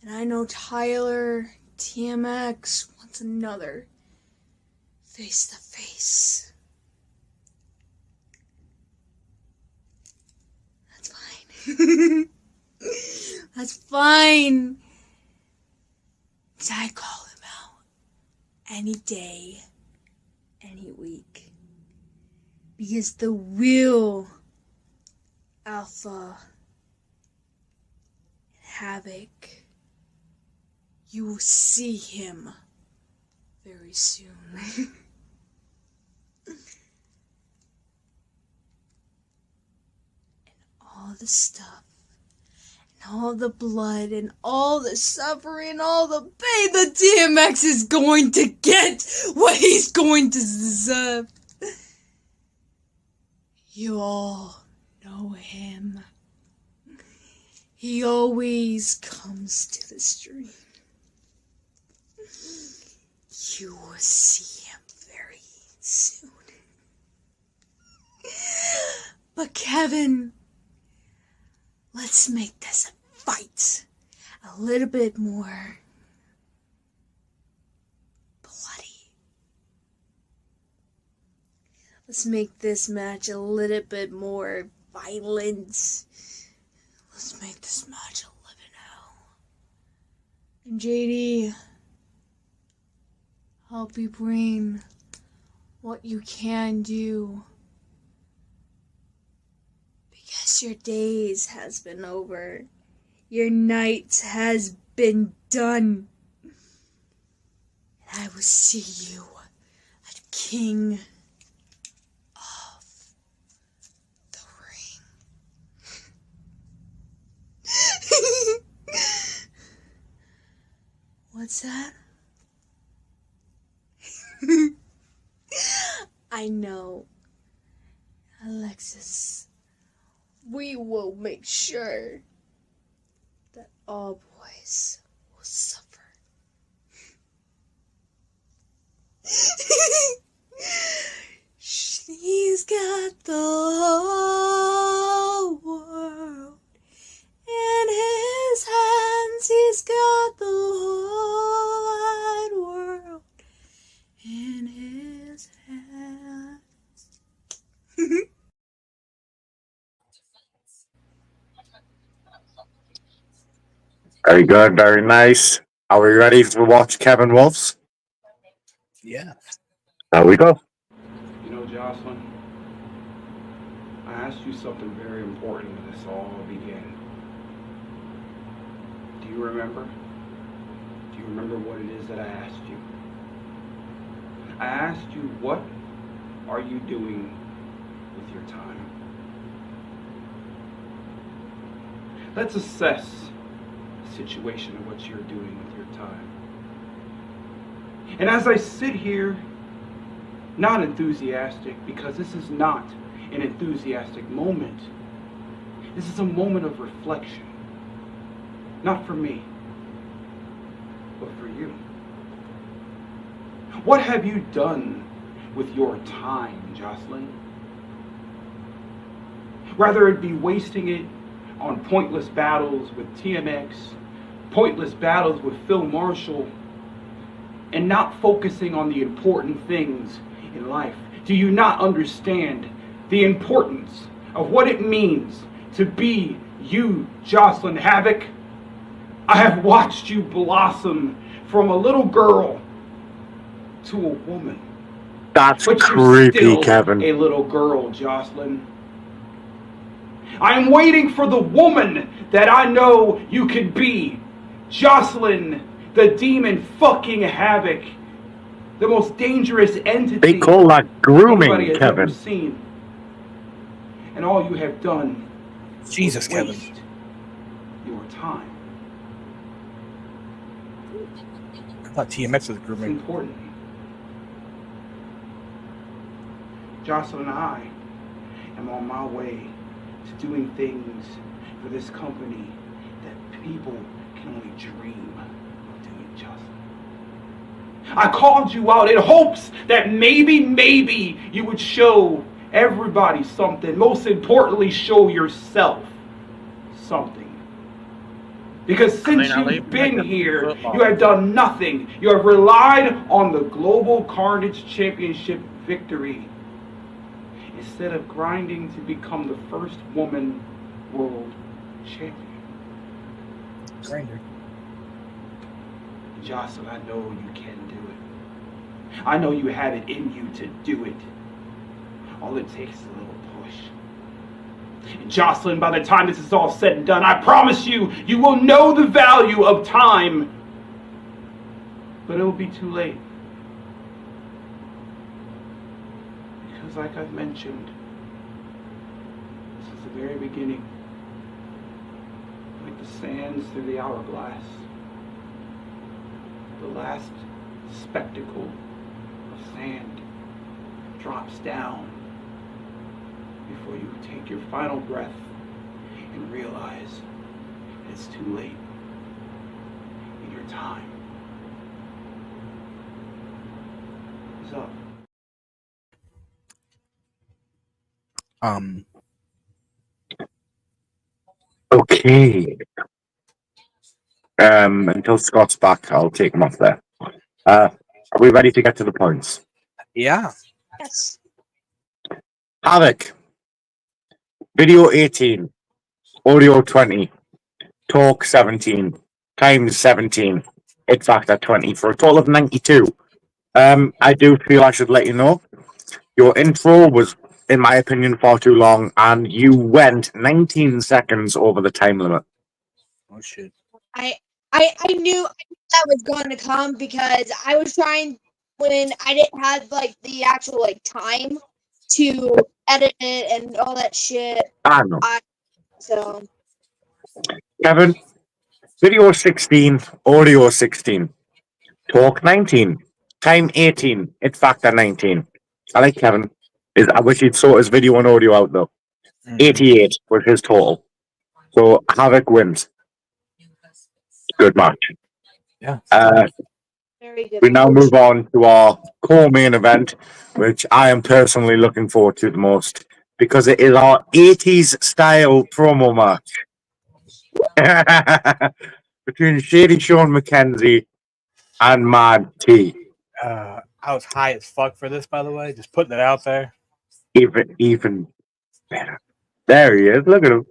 And I know Tyler TMX wants another face to face. That's fine. That's fine. So I call him out any day, any week. Because the real Alpha and Havoc, you will see him very soon. And all the stuff, and all the blood, and all the suffering, all the pain, the DMX is going to get what he's going to deserve. You all know him. He always comes to the stream. You will see him very soon. But Kevin, let's make this a fight a little bit more bloody. Let's make this match a little bit more violent. Let's make this match a living hell. And JD, help you bring what you can do. Because your days has been over. Your night has been done. And I will see you at King of the Ring. What's that? I know. Alexis, we will make sure that all boys will suffer. He's got the whole world in his hands. He's got the whole wide world in his hands. Very good, very nice. Are we ready to watch Kevin Wolf's? Yeah. There we go. You know, Jocelyn, I asked you something very important when this all began. Do you remember? Do you remember what it is that I asked you? I asked you, what are you doing with your time? Let's assess the situation of what you're doing with your time. And as I sit here, not enthusiastic, because this is not an enthusiastic moment. This is a moment of reflection. Not for me, but for you. What have you done with your time, Jocelyn? Rather it be wasting it on pointless battles with TMX, pointless battles with Phil Marshall, and not focusing on the important things in life. Do you not understand the importance of what it means to be you, Jocelyn Havoc? I have watched you blossom from a little girl to a woman. That's but creepy, you're still Kevin. A little girl, Jocelyn. I am waiting for the woman that I know you could be. Jocelyn, the demon fucking Havoc. The most dangerous entity They call that grooming, anybody has Kevin. ever seen. And all you have done Jesus, was Kevin. waste your time. I thought TMX was It's grooming. important. Jocelyn and I am on my way to doing things for this company that people can only dream of doing, Jocelyn. I called you out in hopes that maybe you would show everybody something. Most importantly, show yourself something. Because since you've been here, you have done nothing. You have relied on the Global Carnage Championship victory instead of grinding to become the first woman world champion. Grinder. Jocelyn, I know you can do it. I know you have it in you to do it. All it takes is a little push. And Jocelyn, by the time this is all said and done, I promise you, you will know the value of time. But it will be too late. Because like I've mentioned, this is the very beginning. Like the sands through the hourglass. The last spectacle of sand drops down before you take your final breath and realize it's too late and your time is up. Okay. Until Scott's back, I'll take him off there. Are we ready to get to the points? Yeah. Yes. Havoc. Video 18. Audio 20. Talk 17. Times 17. It factor 20 for a total of 92. I do feel I should let you know. Your intro was, in my opinion, far too long, and you went 19 seconds over the time limit. Oh shit. I knew that was going to come because I was trying when I didn't have like the actual like time to edit it and all that shit. I know. So Kevin, video 16, audio 16, talk 19, time 18, it factor 19. I like Kevin. I wish he'd sort his video and audio out though. 88 was his total. So Havoc wins. Good match. Yeah. very good. We now move on to our core main event, which I am personally looking forward to the most because it is our 80s style promo match between Shady Sean McKenzie and Mad T. I was high as fuck for this, by the way. Just putting it out there. Even better. There he is. Look at him.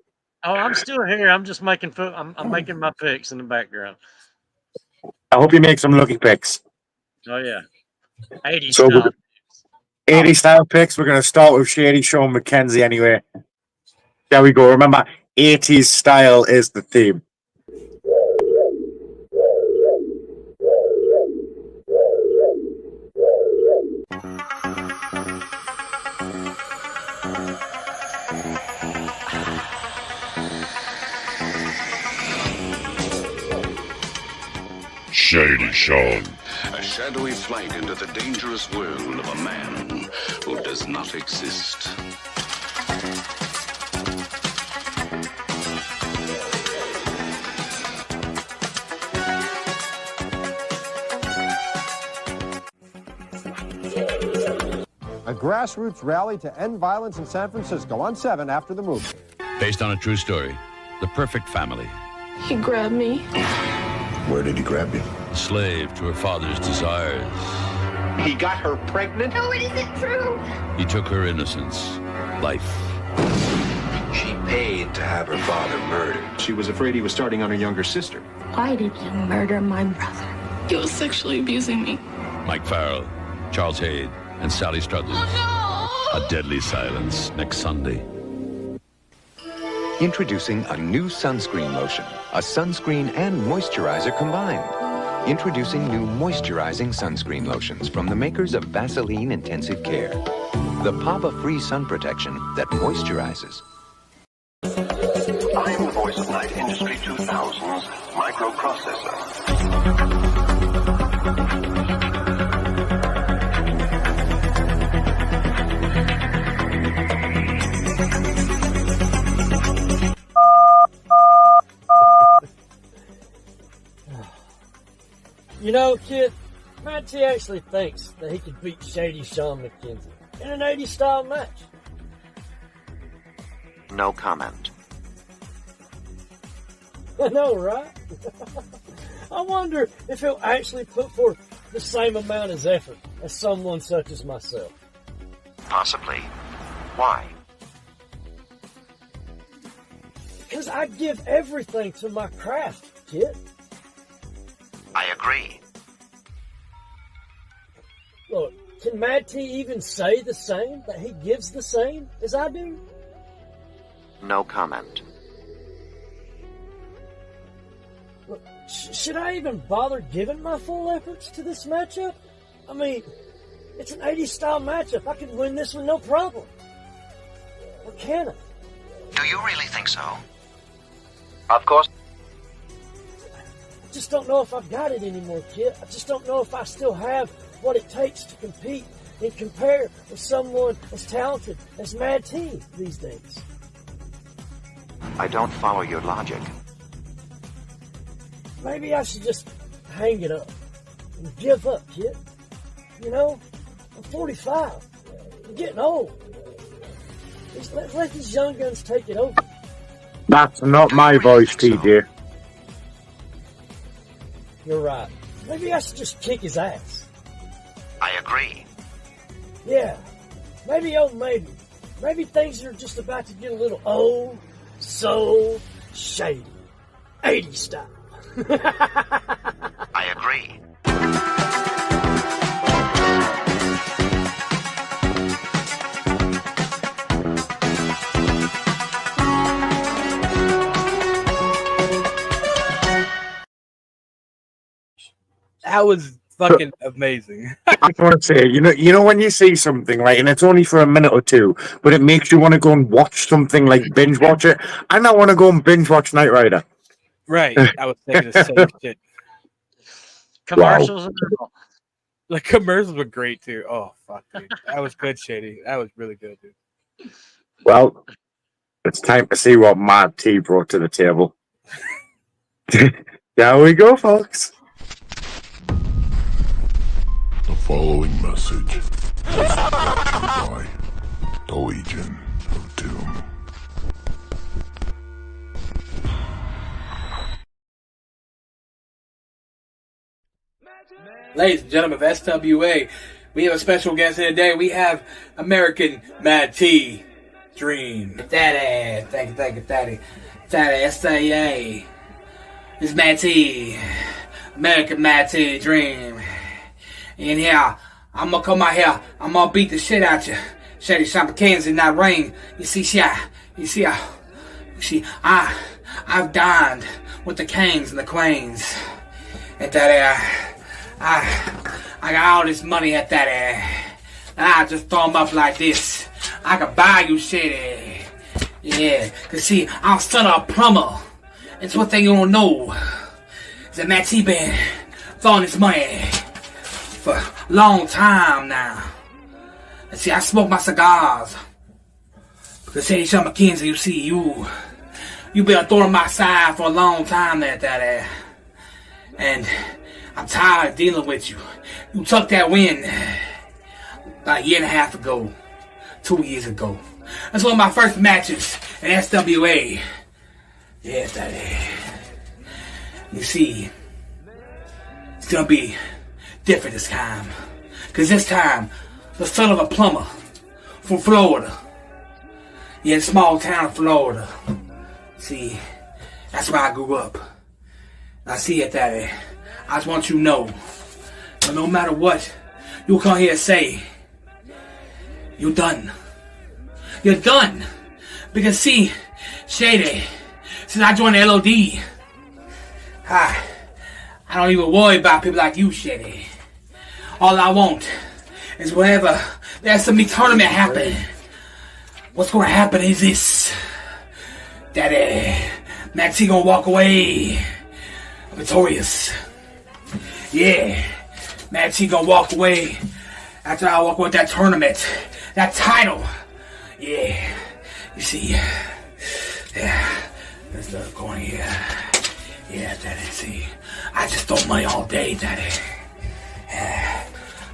Oh, I'm still here. I'm just making I'm making my picks in the background. I hope you make some lucky picks. Oh yeah, 80s So style. 80 style picks. We're going to start with Shady Sean McKenzie anyway. There we go. Remember, 80s style is the theme. Shady Sean. A shadowy flight into the dangerous world of a man who does not exist. A grassroots rally to end violence in San Francisco on 7 after the movie. Based on a true story, The Perfect Family. He grabbed me. Where did he grab you? Slave to her father's desires. He got her pregnant? No, it isn't true. He took her innocence, life. She paid to have her father murdered. She was afraid he was starting on her younger sister. Why did you murder my brother? He was sexually abusing me. Mike Farrell, Charles Hayde, and Sally Struthers. Oh, no! A Deadly Silence next Sunday. Introducing a new sunscreen lotion. A sunscreen and moisturizer combined. Introducing new moisturizing sunscreen lotions from the makers of Vaseline Intensive Care. The Papa-free sun protection that moisturizes. I am the voice of Light Industry 2000's microprocessor. You know, kid, Matt T actually thinks that he could beat Shady Sean McKenzie in an 80s style match. No comment. I know, right? I wonder if he'll actually put forth the same amount of effort as someone such as myself. Possibly. Why? Because I give everything to my craft, kid. I agree. Look, can Mad T even say the same? That he gives the same as I do? No comment. Look, should I even bother giving my full efforts to this matchup? I mean, it's an 80s style matchup. I could win this with no problem. Or can I? Do you really think so? Of course. I just don't know if I've got it anymore, kid. I just don't know if I still have what it takes to compete and compare with someone as talented as Mad T these days. I don't follow your logic. Maybe I should just hang it up and give up, kid. You know, I'm 45. I'm getting old. Let these young guns take it over. That's not my voice, TJ. You're right. Maybe I should just kick his ass. I agree. Yeah. Maybe, oh maybe. Maybe things are just about to get a little old, so shady. 80s style. I agree. That was fucking amazing. I want to say, you know when you see something, right, and it's only for a minute or two, but it makes you want to go and watch something, like binge watch it. I now want to go and binge watch Knight Rider. Right. I was thinking the same shit. Commercials. Wow. The commercials were great too. Oh fuck, dude. That was good, Shady. That was really good, dude. Well, it's time to see what Mad T brought to the table. There we go, folks. The following message was by the Legion of Doom. Ladies and gentlemen of SWA, we have a special guest here today. We have American Mad T Dream. Daddy. Thank you, Daddy. That SWA. It's Matt T. American Matt T Dream. And here, I'm gonna come out here. I'm gonna beat the shit out you. Shady Champagnes in that ring. You see, I've dined with the kings and the queens. At that I got all this money at that and I just throw them up like this. I could buy you shit. Yeah, cause see, I'm son of a plumber. It's one thing you don't know. Is that Matt T been throwing this money for a long time now. And see, I smoke my cigars. Because Shady Sean McKenzie, you see, you been throwing my side for a long time at that and I'm tired of dealing with you. You took that win about a year and a half ago, 2 years ago. That's one of my first matches in SWA. Yeah, that. You see, it's gonna be different this time. Cause this time, the son of a plumber from Florida. Yeah, small town of Florida. See, that's where I grew up. I see it that I just want you to know, that no matter what you come here and say, you're done. You're done. Because see, Shady, since I joined the LOD, I don't even worry about people like you, Shady. All I want is whenever there's some big tournament happen, what's gonna happen is this. That Matt T gonna walk away victorious. Yeah, Matt T gonna walk away after I walk away with that tournament, that title. Yeah, you see, yeah, there's the corner here. Yeah, Daddy, see, I just throw money all day, Daddy. Yeah.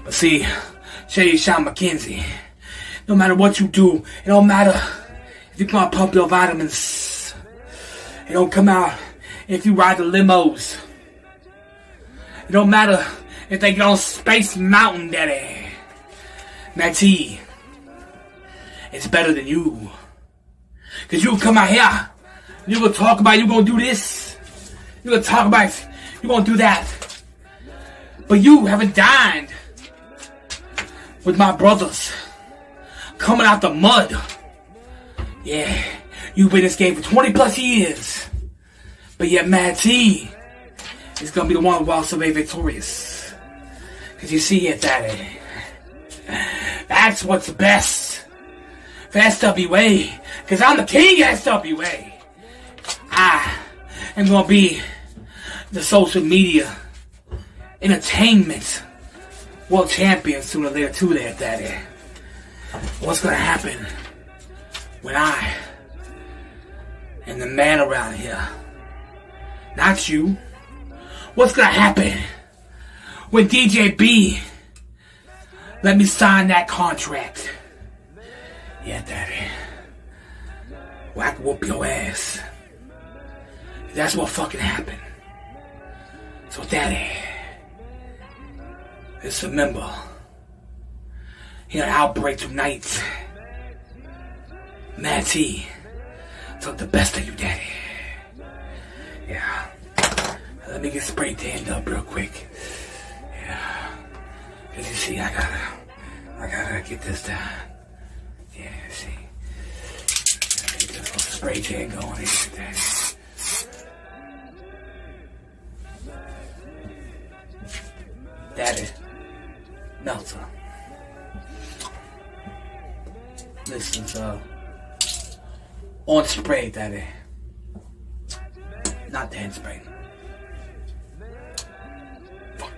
But see, Shady Sean McKenzie, no matter what you do, it don't matter if you gonna pump your vitamins. It don't come out if you ride the limos. It don't matter if they get on Space Mountain, Daddy. Matt T, it's better than you. Cause you come out here, you gonna talk about you gonna do this, you gonna talk about you gonna do that. But you haven't dined with my brothers coming out the mud. Yeah, you've been in this game for 20 plus years. But yet Matt T is gonna be the one who walks away victorious. Cause you see it, Daddy. That's what's best for SWA. Cause I'm the king of SWA. I am gonna be the social media entertainment world champion sooner or later too, there, Daddy. What's gonna happen when I am the man around here? Not you. What's gonna happen when DJ B let me sign that contract? Yeah, Daddy. Well, I can whoop your ass. That's what fucking happened. So, Daddy, just remember, here at Outbreak tonight, Matt T took the best of you, Daddy. Yeah. Let me get spray tanned up real quick. Yeah. Cause you see, I gotta get this done. Yeah, see. Get this little spray tan going here, Daddy. Daddy. Melter. Listen, on spray, Daddy. Not the hand spray. Fuck.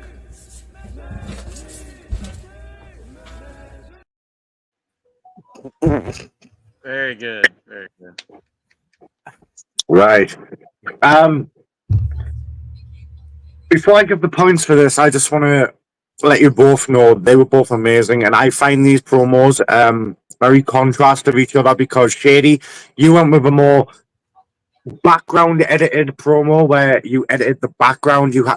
Very good. Very good. Right. Before I give the points for this, I just want to let you both know they were both amazing, and I find these promos very contrast of each other because Shady, you went with a more background edited promo where you edited the background, you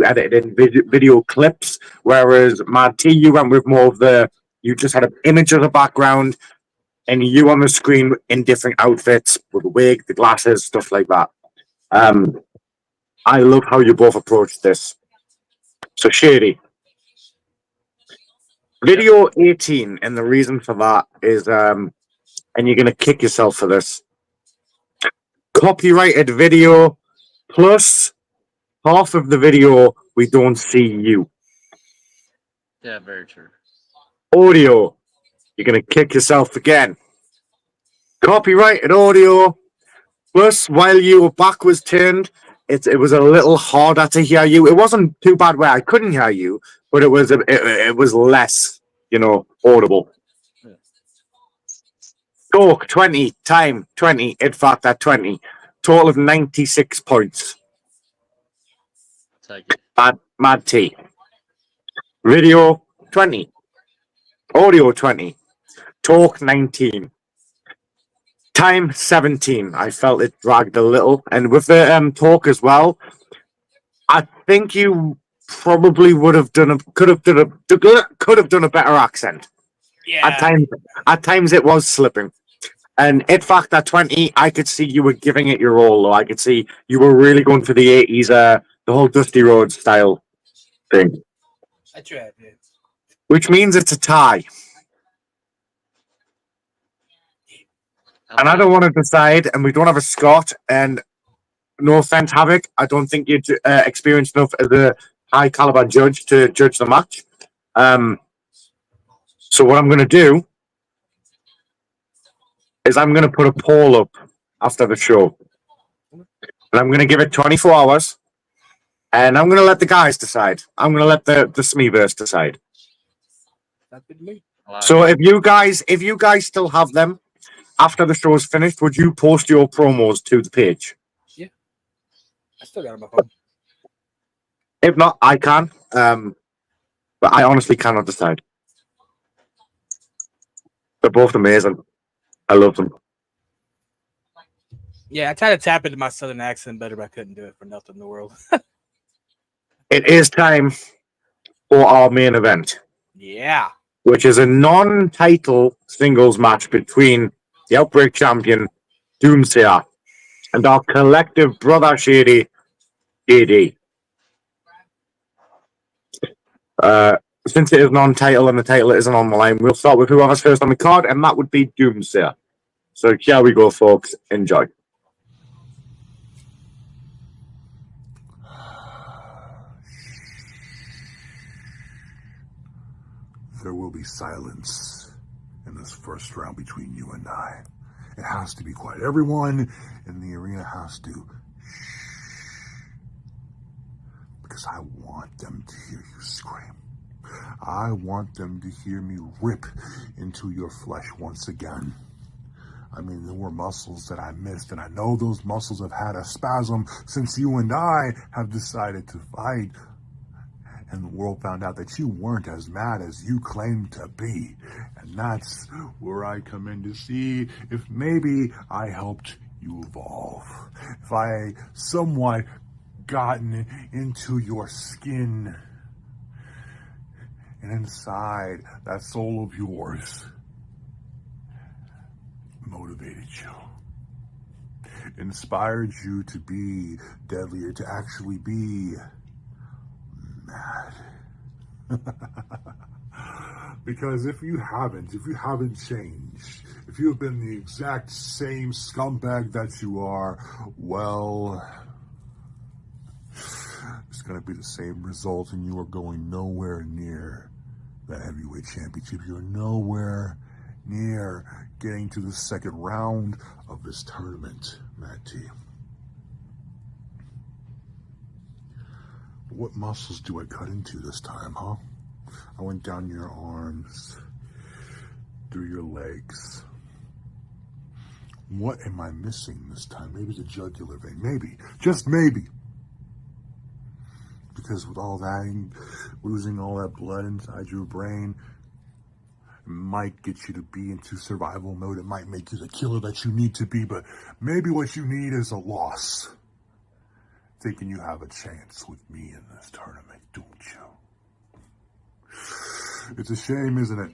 edited in video clips, whereas Matt T, you went with more of you just had an image of the background and you on the screen in different outfits with the wig, the glasses, stuff like that. I love how you both approached this. So Shady, video 18, and the reason for that is, and you're gonna kick yourself for this. Copyrighted video plus half of the video we don't see you. Yeah, very true. Audio, you're gonna kick yourself again. Copyrighted audio plus while you were backwards turned, it was a little harder to hear you. It wasn't too bad where I couldn't hear you, but it was less, audible. Yeah. Talk 20, time 20, in fact at 20. Total of 96 points. Take it. Mad T. Video 20. Audio 20. Talk 19. Time 17. I felt it dragged a little. And with the talk as well, I think you probably could have done a better accent. Yeah. At times it was slipping. And in fact, at 20, I could see you were giving it your all. Though I could see you were really going for the 80s, the whole Dusty Rhodes style thing. I tried, yeah. Which means it's a tie. And I don't want to decide, and we don't have a Scott, and no offense, Havoc, I don't think you're experienced enough as a high caliber judge to judge the match. So what I'm going to do is I'm going to put a poll up after the show. And I'm going to give it 24 hours, and I'm going to let the guys decide. I'm going to let the Smeeverse decide. That's good to me. So if you guys still have them, after the show is finished, would you post your promos to the page? Yeah. I still got it on my phone. If not, I can. But I honestly cannot decide. They're both amazing. I love them. Yeah, I tried to tap into my southern accent better, but I couldn't do it for nothing in the world. It is time for our main event. Yeah. Which is a non-title singles match between the Outbreak champion, Doomsayer, and our collective brother, Shady, JD. Since it is non-title and the title isn't on the line, we'll start with whoever's first on the card, and that would be Doomsayer. So here we go, folks. Enjoy. There will be silence in this first round between you and I. It has to be quiet. Everyone in the arena has to shh. Because I want them to hear you scream. I want them to hear me rip into your flesh once again. I mean, there were muscles that I missed, and I know those muscles have had a spasm since you and I have decided to fight. And the world found out that you weren't as mad as you claimed to be. And that's where I come in to see if maybe I helped you evolve. If I somewhat gotten into your skin and inside that soul of yours motivated you, inspired you to be deadlier, to actually be mad. Because if you haven't changed, if you have been the exact same scumbag that you are, well, it's going to be the same result, and you are going nowhere near that heavyweight championship. You're nowhere near getting to the second round of this tournament, Matt T. What muscles do I cut into this time, huh? I went down your arms, through your legs. What am I missing this time? Maybe the jugular vein. Maybe. Just maybe. Because with all that, losing all that blood inside your brain, it might get you to be into survival mode. It might make you the killer that you need to be, but maybe what you need is a loss. Thinking you have a chance with me in this tournament, don't you? It's a shame, isn't it?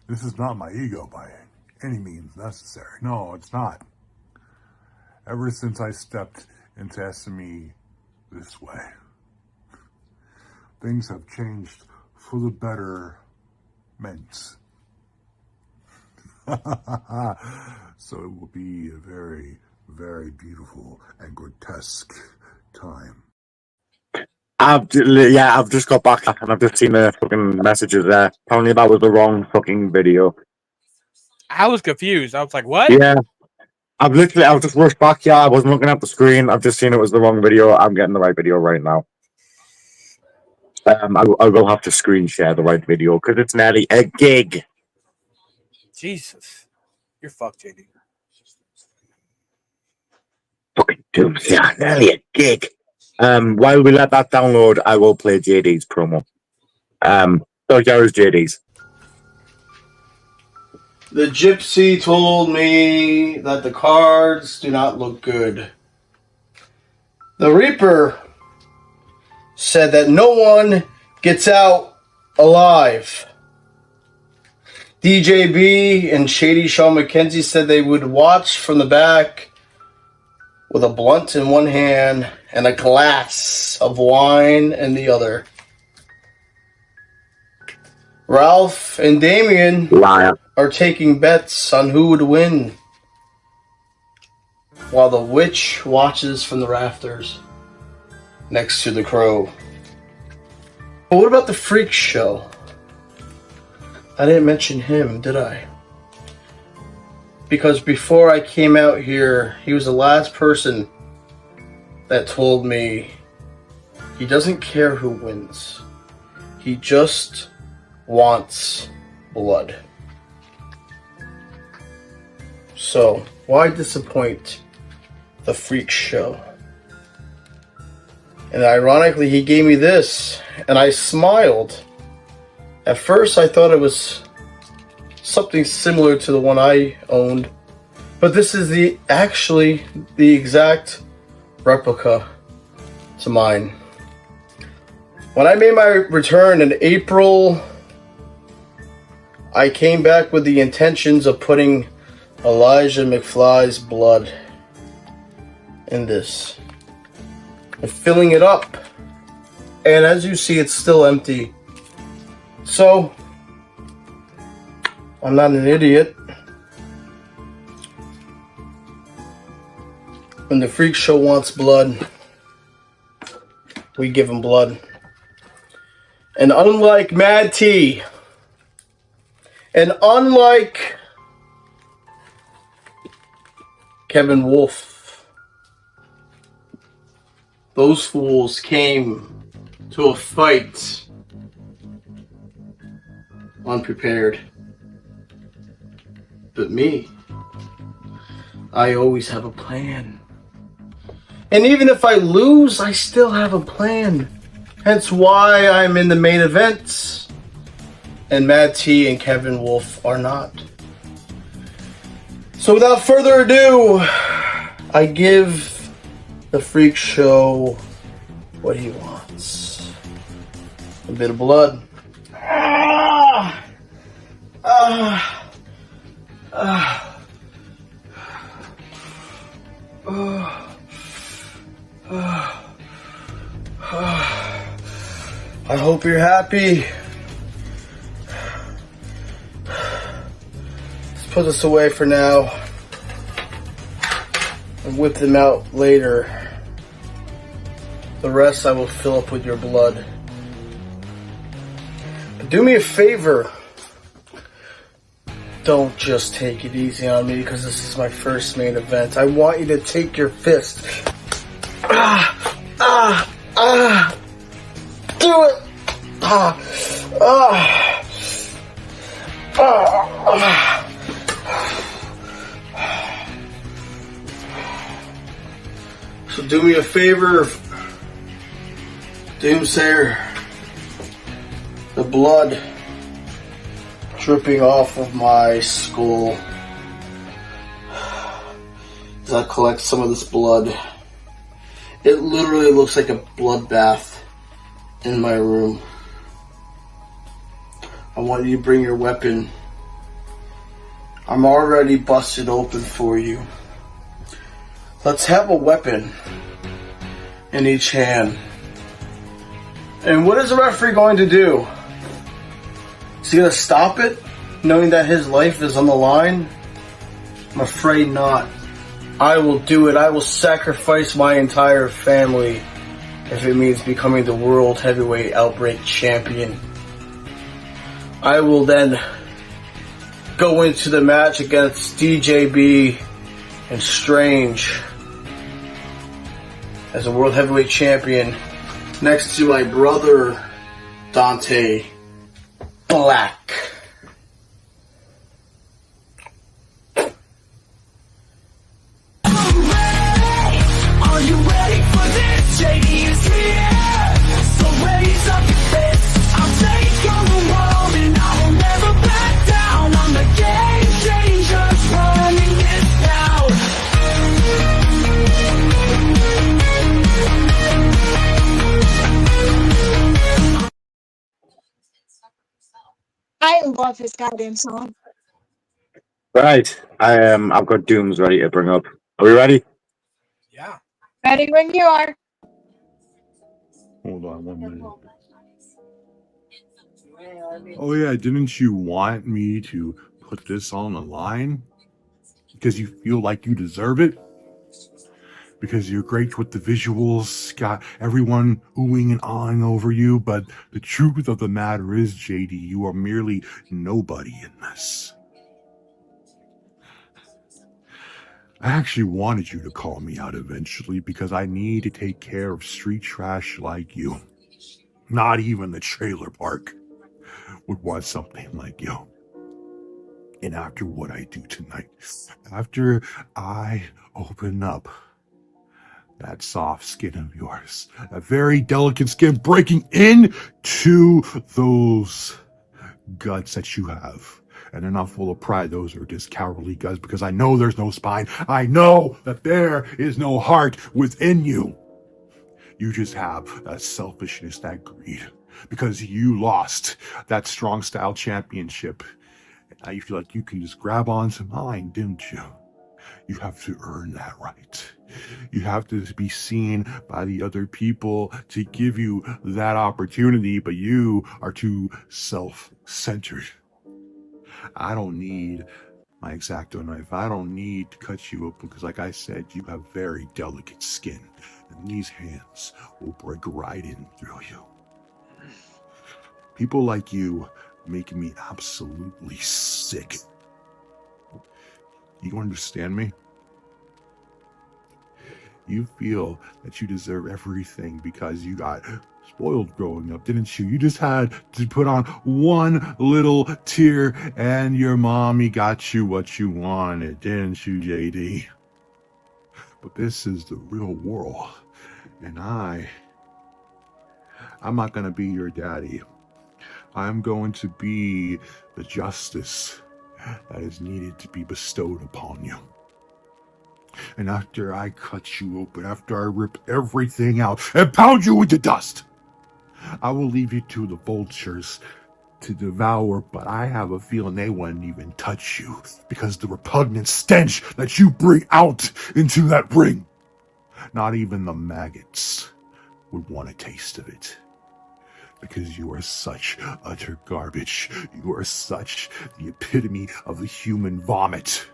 This is not my ego by any means necessary. No, it's not. Ever since I stepped into SME this way, things have changed for the betterment. So it will be a very, very beautiful and grotesque time. I've just got back and I've just seen the fucking messages there. Apparently that was the wrong fucking video. I was confused. I was like, what? Yeah. I've just rushed back. Yeah, I wasn't looking at the screen. I've just seen it was the wrong video. I'm getting the right video right now. I will have to screen share the right video because it's nearly a gig. Jesus. You're fucked, JD. Fucking dooms. Yeah, nearly a gig. While we let that download, I will play JD's promo. So here's JD's. The gypsy told me that the cards do not look good. The Reaper said that no one gets out alive. DJB and Shady Sean McKenzie said they would watch from the back with a blunt in one hand and a glass of wine in the other. Ralph and Damien are taking bets on who would win, while the witch watches from the rafters next to the crow. But what about the freak show? I didn't mention him, did I? Because before I came out here, he was the last person that told me he doesn't care who wins. He just wants blood. So, why disappoint the freak show? And ironically, he gave me this, and I smiled. At first, I thought it was something similar to the one I owned, but this is actually the exact replica to mine. When I made my return in April, I came back with the intentions of putting Elijah McFly's blood in this and filling it up, and as you see, it's still empty. So I'm not an idiot. When the freak show wants blood, we give him blood. And unlike Mad T, and unlike Kevin Wolf, those fools came to a fight unprepared. But me, I always have a plan. And even if I lose, I still have a plan. Hence why I'm in the main events. And Mad T and Kevin Wolf are not. So without further ado, I give the freak show what he wants. A bit of blood. I hope you're happy. Let's put this away for now and whip them out later. The rest I will fill up with your blood. But do me a favor. Don't just take it easy on me because this is my first main event. I want you to take your fist. Do it. So do me a favor, Doomsayer. The blood dripping off of my skull as I collect some of this blood. It literally looks like a bloodbath in my room. I want you to bring your weapon I'm already busted open for you. Let's have a weapon in each hand. And what is the referee going to do? Is he going to stop it, knowing that his life is on the line? I'm afraid not. I will do it. I will sacrifice my entire family if it means becoming the World Heavyweight Outbreak Champion. I will then go into the match against DJB and Strange as a World Heavyweight Champion next to my brother Dante Black. Are you ready for this? JD is here. So raise up your fists. I'll take on the world and I will never back down. I'm the game changer, running this town. I love his goddamn song. Right. I've got Dooms ready to bring up. Are we ready? Yeah. Ready when you are. Hold on 1 minute. Oh yeah, didn't you want me to put this on the line? Because you feel like you deserve it? Because you're great with the visuals, got everyone oohing and awing over you, but the truth of the matter is, JD, you are merely nobody in this. I actually wanted you to call me out eventually because I need to take care of street trash like you. Not even the trailer park would want something like you. And after what I do tonight, after I open up that soft skin of yours, that very delicate skin breaking into those guts that you have, and they're not full of pride, those are just cowardly guts, because I know there's no spine. I know that there is no heart within you. You just have that selfishness, that greed, because you lost that strong style championship. And now you feel like you can just grab onto mine, didn't you? You have to earn that right. You have to be seen by the other people to give you that opportunity, but you are too self-centered. I don't need my X-Acto knife. I don't need to cut you open because, like I said, you have very delicate skin, and these hands will break right in through you. People like you make me absolutely sick. You understand me? You feel that you deserve everything because you got spoiled growing up, didn't you? You just had to put on one little tear and your mommy got you what you wanted, didn't you, JD? But this is the real world, and I'm not going to be your daddy. I'm going to be the justice that is needed to be bestowed upon you. And after I cut you open, after I rip everything out and pound you into dust, I will leave you to the vultures to devour, but I have a feeling they wouldn't even touch you because the repugnant stench that you bring out into that ring, not even the maggots would want a taste of it. Because you are such utter garbage. You are such the epitome of the human vomit.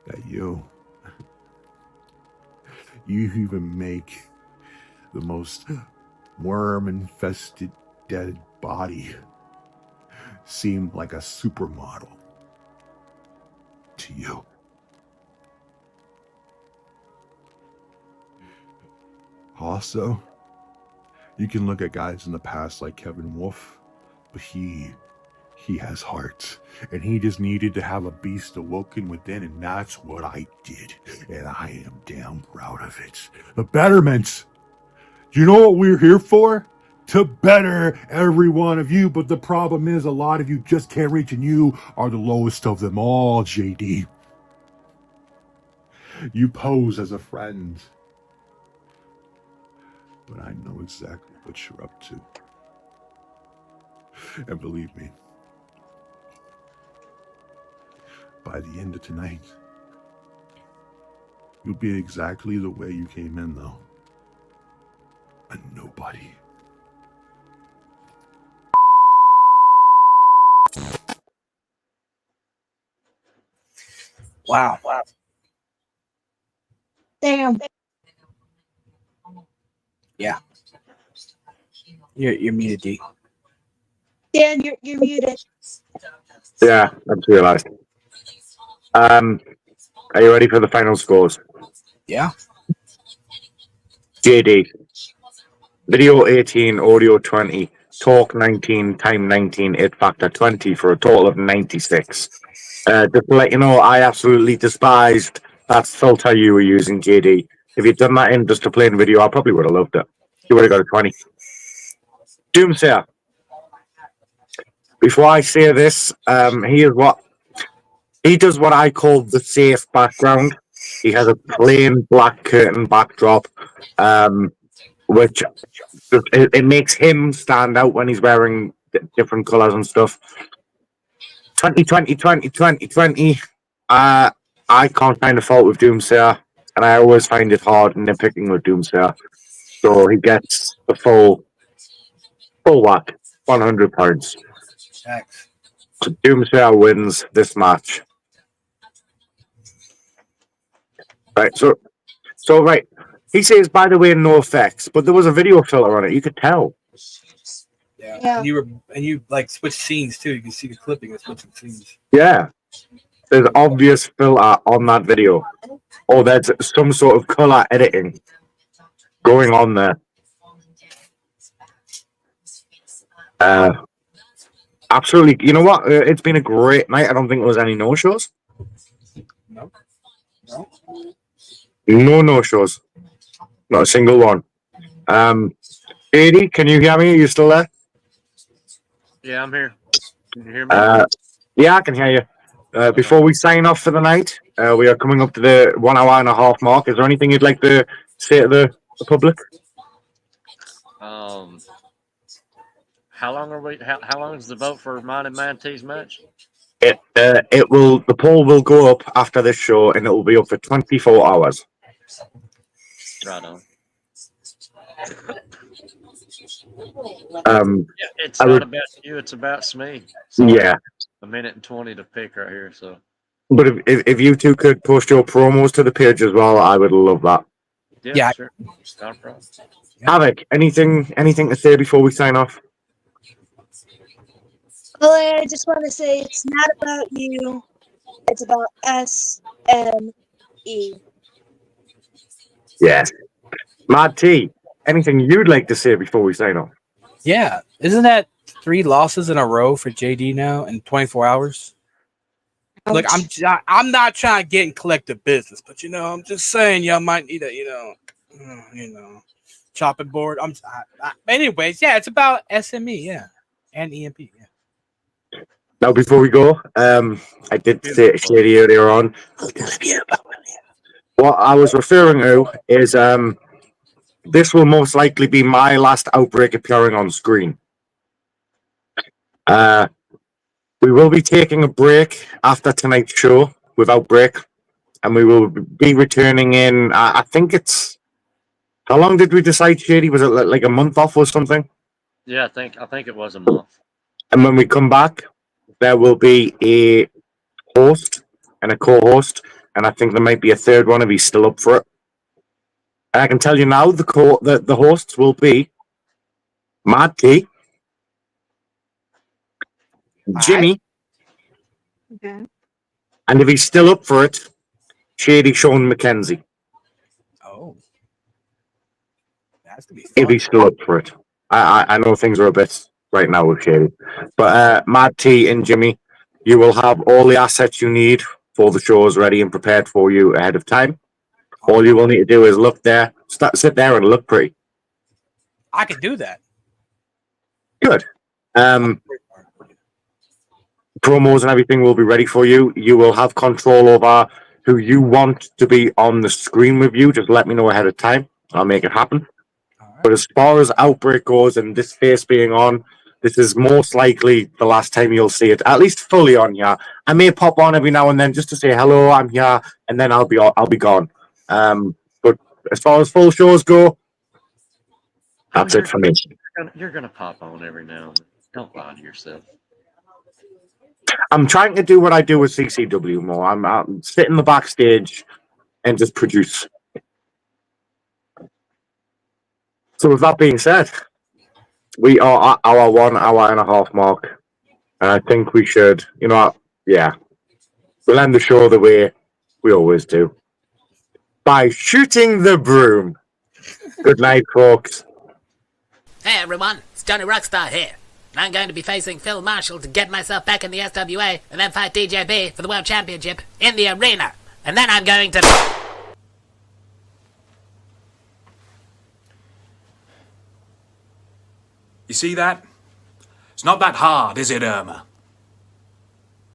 That you even make the most worm-infested dead body seem like a supermodel to you. Also, you can look at guys in the past like Kevin Wolf, but he has heart, and he just needed to have a beast awoken within, and that's what I did, and I am damn proud of it. The betterment. Do you know what we're here for? To better every one of you, but the problem is a lot of you just can't reach, and you are the lowest of them all, JD. You pose as a friend, but I know exactly what you're up to. And believe me, by the end of tonight, you'll be exactly the way you came in, though. A nobody. Wow. Damn. Yeah. You're muted, D. Dan, you're muted. Yeah, I just realised. Are you ready for the final scores? Yeah. JD. Video 18, audio 20, talk 19, time 19, it factor 20 for a total of 96. Just to let you know, I absolutely despised that filter you were using, JD. If you'd done that in just a plain video, I probably would have loved it. You would have got a 20. Doomsayer. Before I say this, he does what I call the safe background. He has a plain black curtain backdrop, which it makes him stand out when he's wearing different colours and stuff. 2020. I can't find a fault with Doomsayer, and I always find it hard nitpicking with Doomsayer. So he gets the full whack, 100 points. So Doomsayer wins this match. Right, so right. He says, by the way, no effects, but there was a video filter on it. You could tell. Yeah. And you like switch scenes too. You can see the clipping of switching scenes. Yeah. There's obvious filter on that video. Or there's some sort of color editing going on there. Absolutely. You know what? It's been a great night. I don't think there was any no-shows. No. No no-shows. Not a single one. 80, can you hear me? Are you still there? Yeah, I'm here. Can you hear me? Yeah, I can hear you. Before we sign off for the night, we are coming up to the 1 hour and a half mark. Is there anything you'd like to say to the public? How long are we? How long is the vote for mine and Mantee's match? The poll will go up after this show, and it will be up for 24 hours. Right on. It's not about you. It's about me. So yeah. A minute and 20 to pick right here. So. But if you two could post your promos to the page as well, I would love that. Yeah. Sure. Not a problem. Havoc, anything to say before we sign off? Well, I just want to say it's not about you. It's about SME. Yes. Mad T, anything you'd like to say before we sign off? Yeah. Isn't that 3 losses in a row for JD now in 24 hours? Look, I'm not trying to get in collective business, but I'm just saying y'all might need a chopping board. Anyways, yeah, it's about SME, yeah, and EMP, yeah. Now, before we go, I did say Shady earlier on. What I was referring to is this will most likely be my last Outbreak appearing on screen. We will be taking a break after tonight's show with Outbreak, and we will be returning in. I think it's. How long did we decide, Shady? Was it like a month off or something? Yeah, I think it was a month. And when we come back, there will be a host and a co-host, and I think there might be a third one if he's still up for it. And I can tell you now, the hosts will be Mad T, Jimmy, Okay. and if he's still up for it, Shady Sean McKenzie. Oh. That's to be fun. If he's still up for it. I know things are a bit right now with Shady. But Mad T and Jimmy, you will have all the assets you need for the shows ready and prepared for you ahead of time. All you will need to do is look there, sit there and look pretty. I can do that. Good. Promos and everything will be ready for you. You will have control over who you want to be on the screen with you. Just let me know ahead of time. I'll make it happen. But as far as Outbreak goes and this face being on, This is most likely the last time you'll see it, at least fully on here. I may pop on every now and then just to say hello, I'm here, and then I'll be gone. But as far as full shows go, that's it for me. You're gonna pop on every now and then. Don't lie to yourself. I'm trying to do what I do with CCW more. I'm sit in the backstage and just produce. So with that being said, we are at our 1 hour and a half mark. And I think we should, we'll end the show the way we always do. By shooting the broom. Good night, folks. Hey everyone, it's Johnny Rockstar here. I'm going to be facing Phil Marshall to get myself back in the SWA and then fight DJB for the World Championship in the arena. And then I'm going to... You see that? It's not that hard, is it, Irma?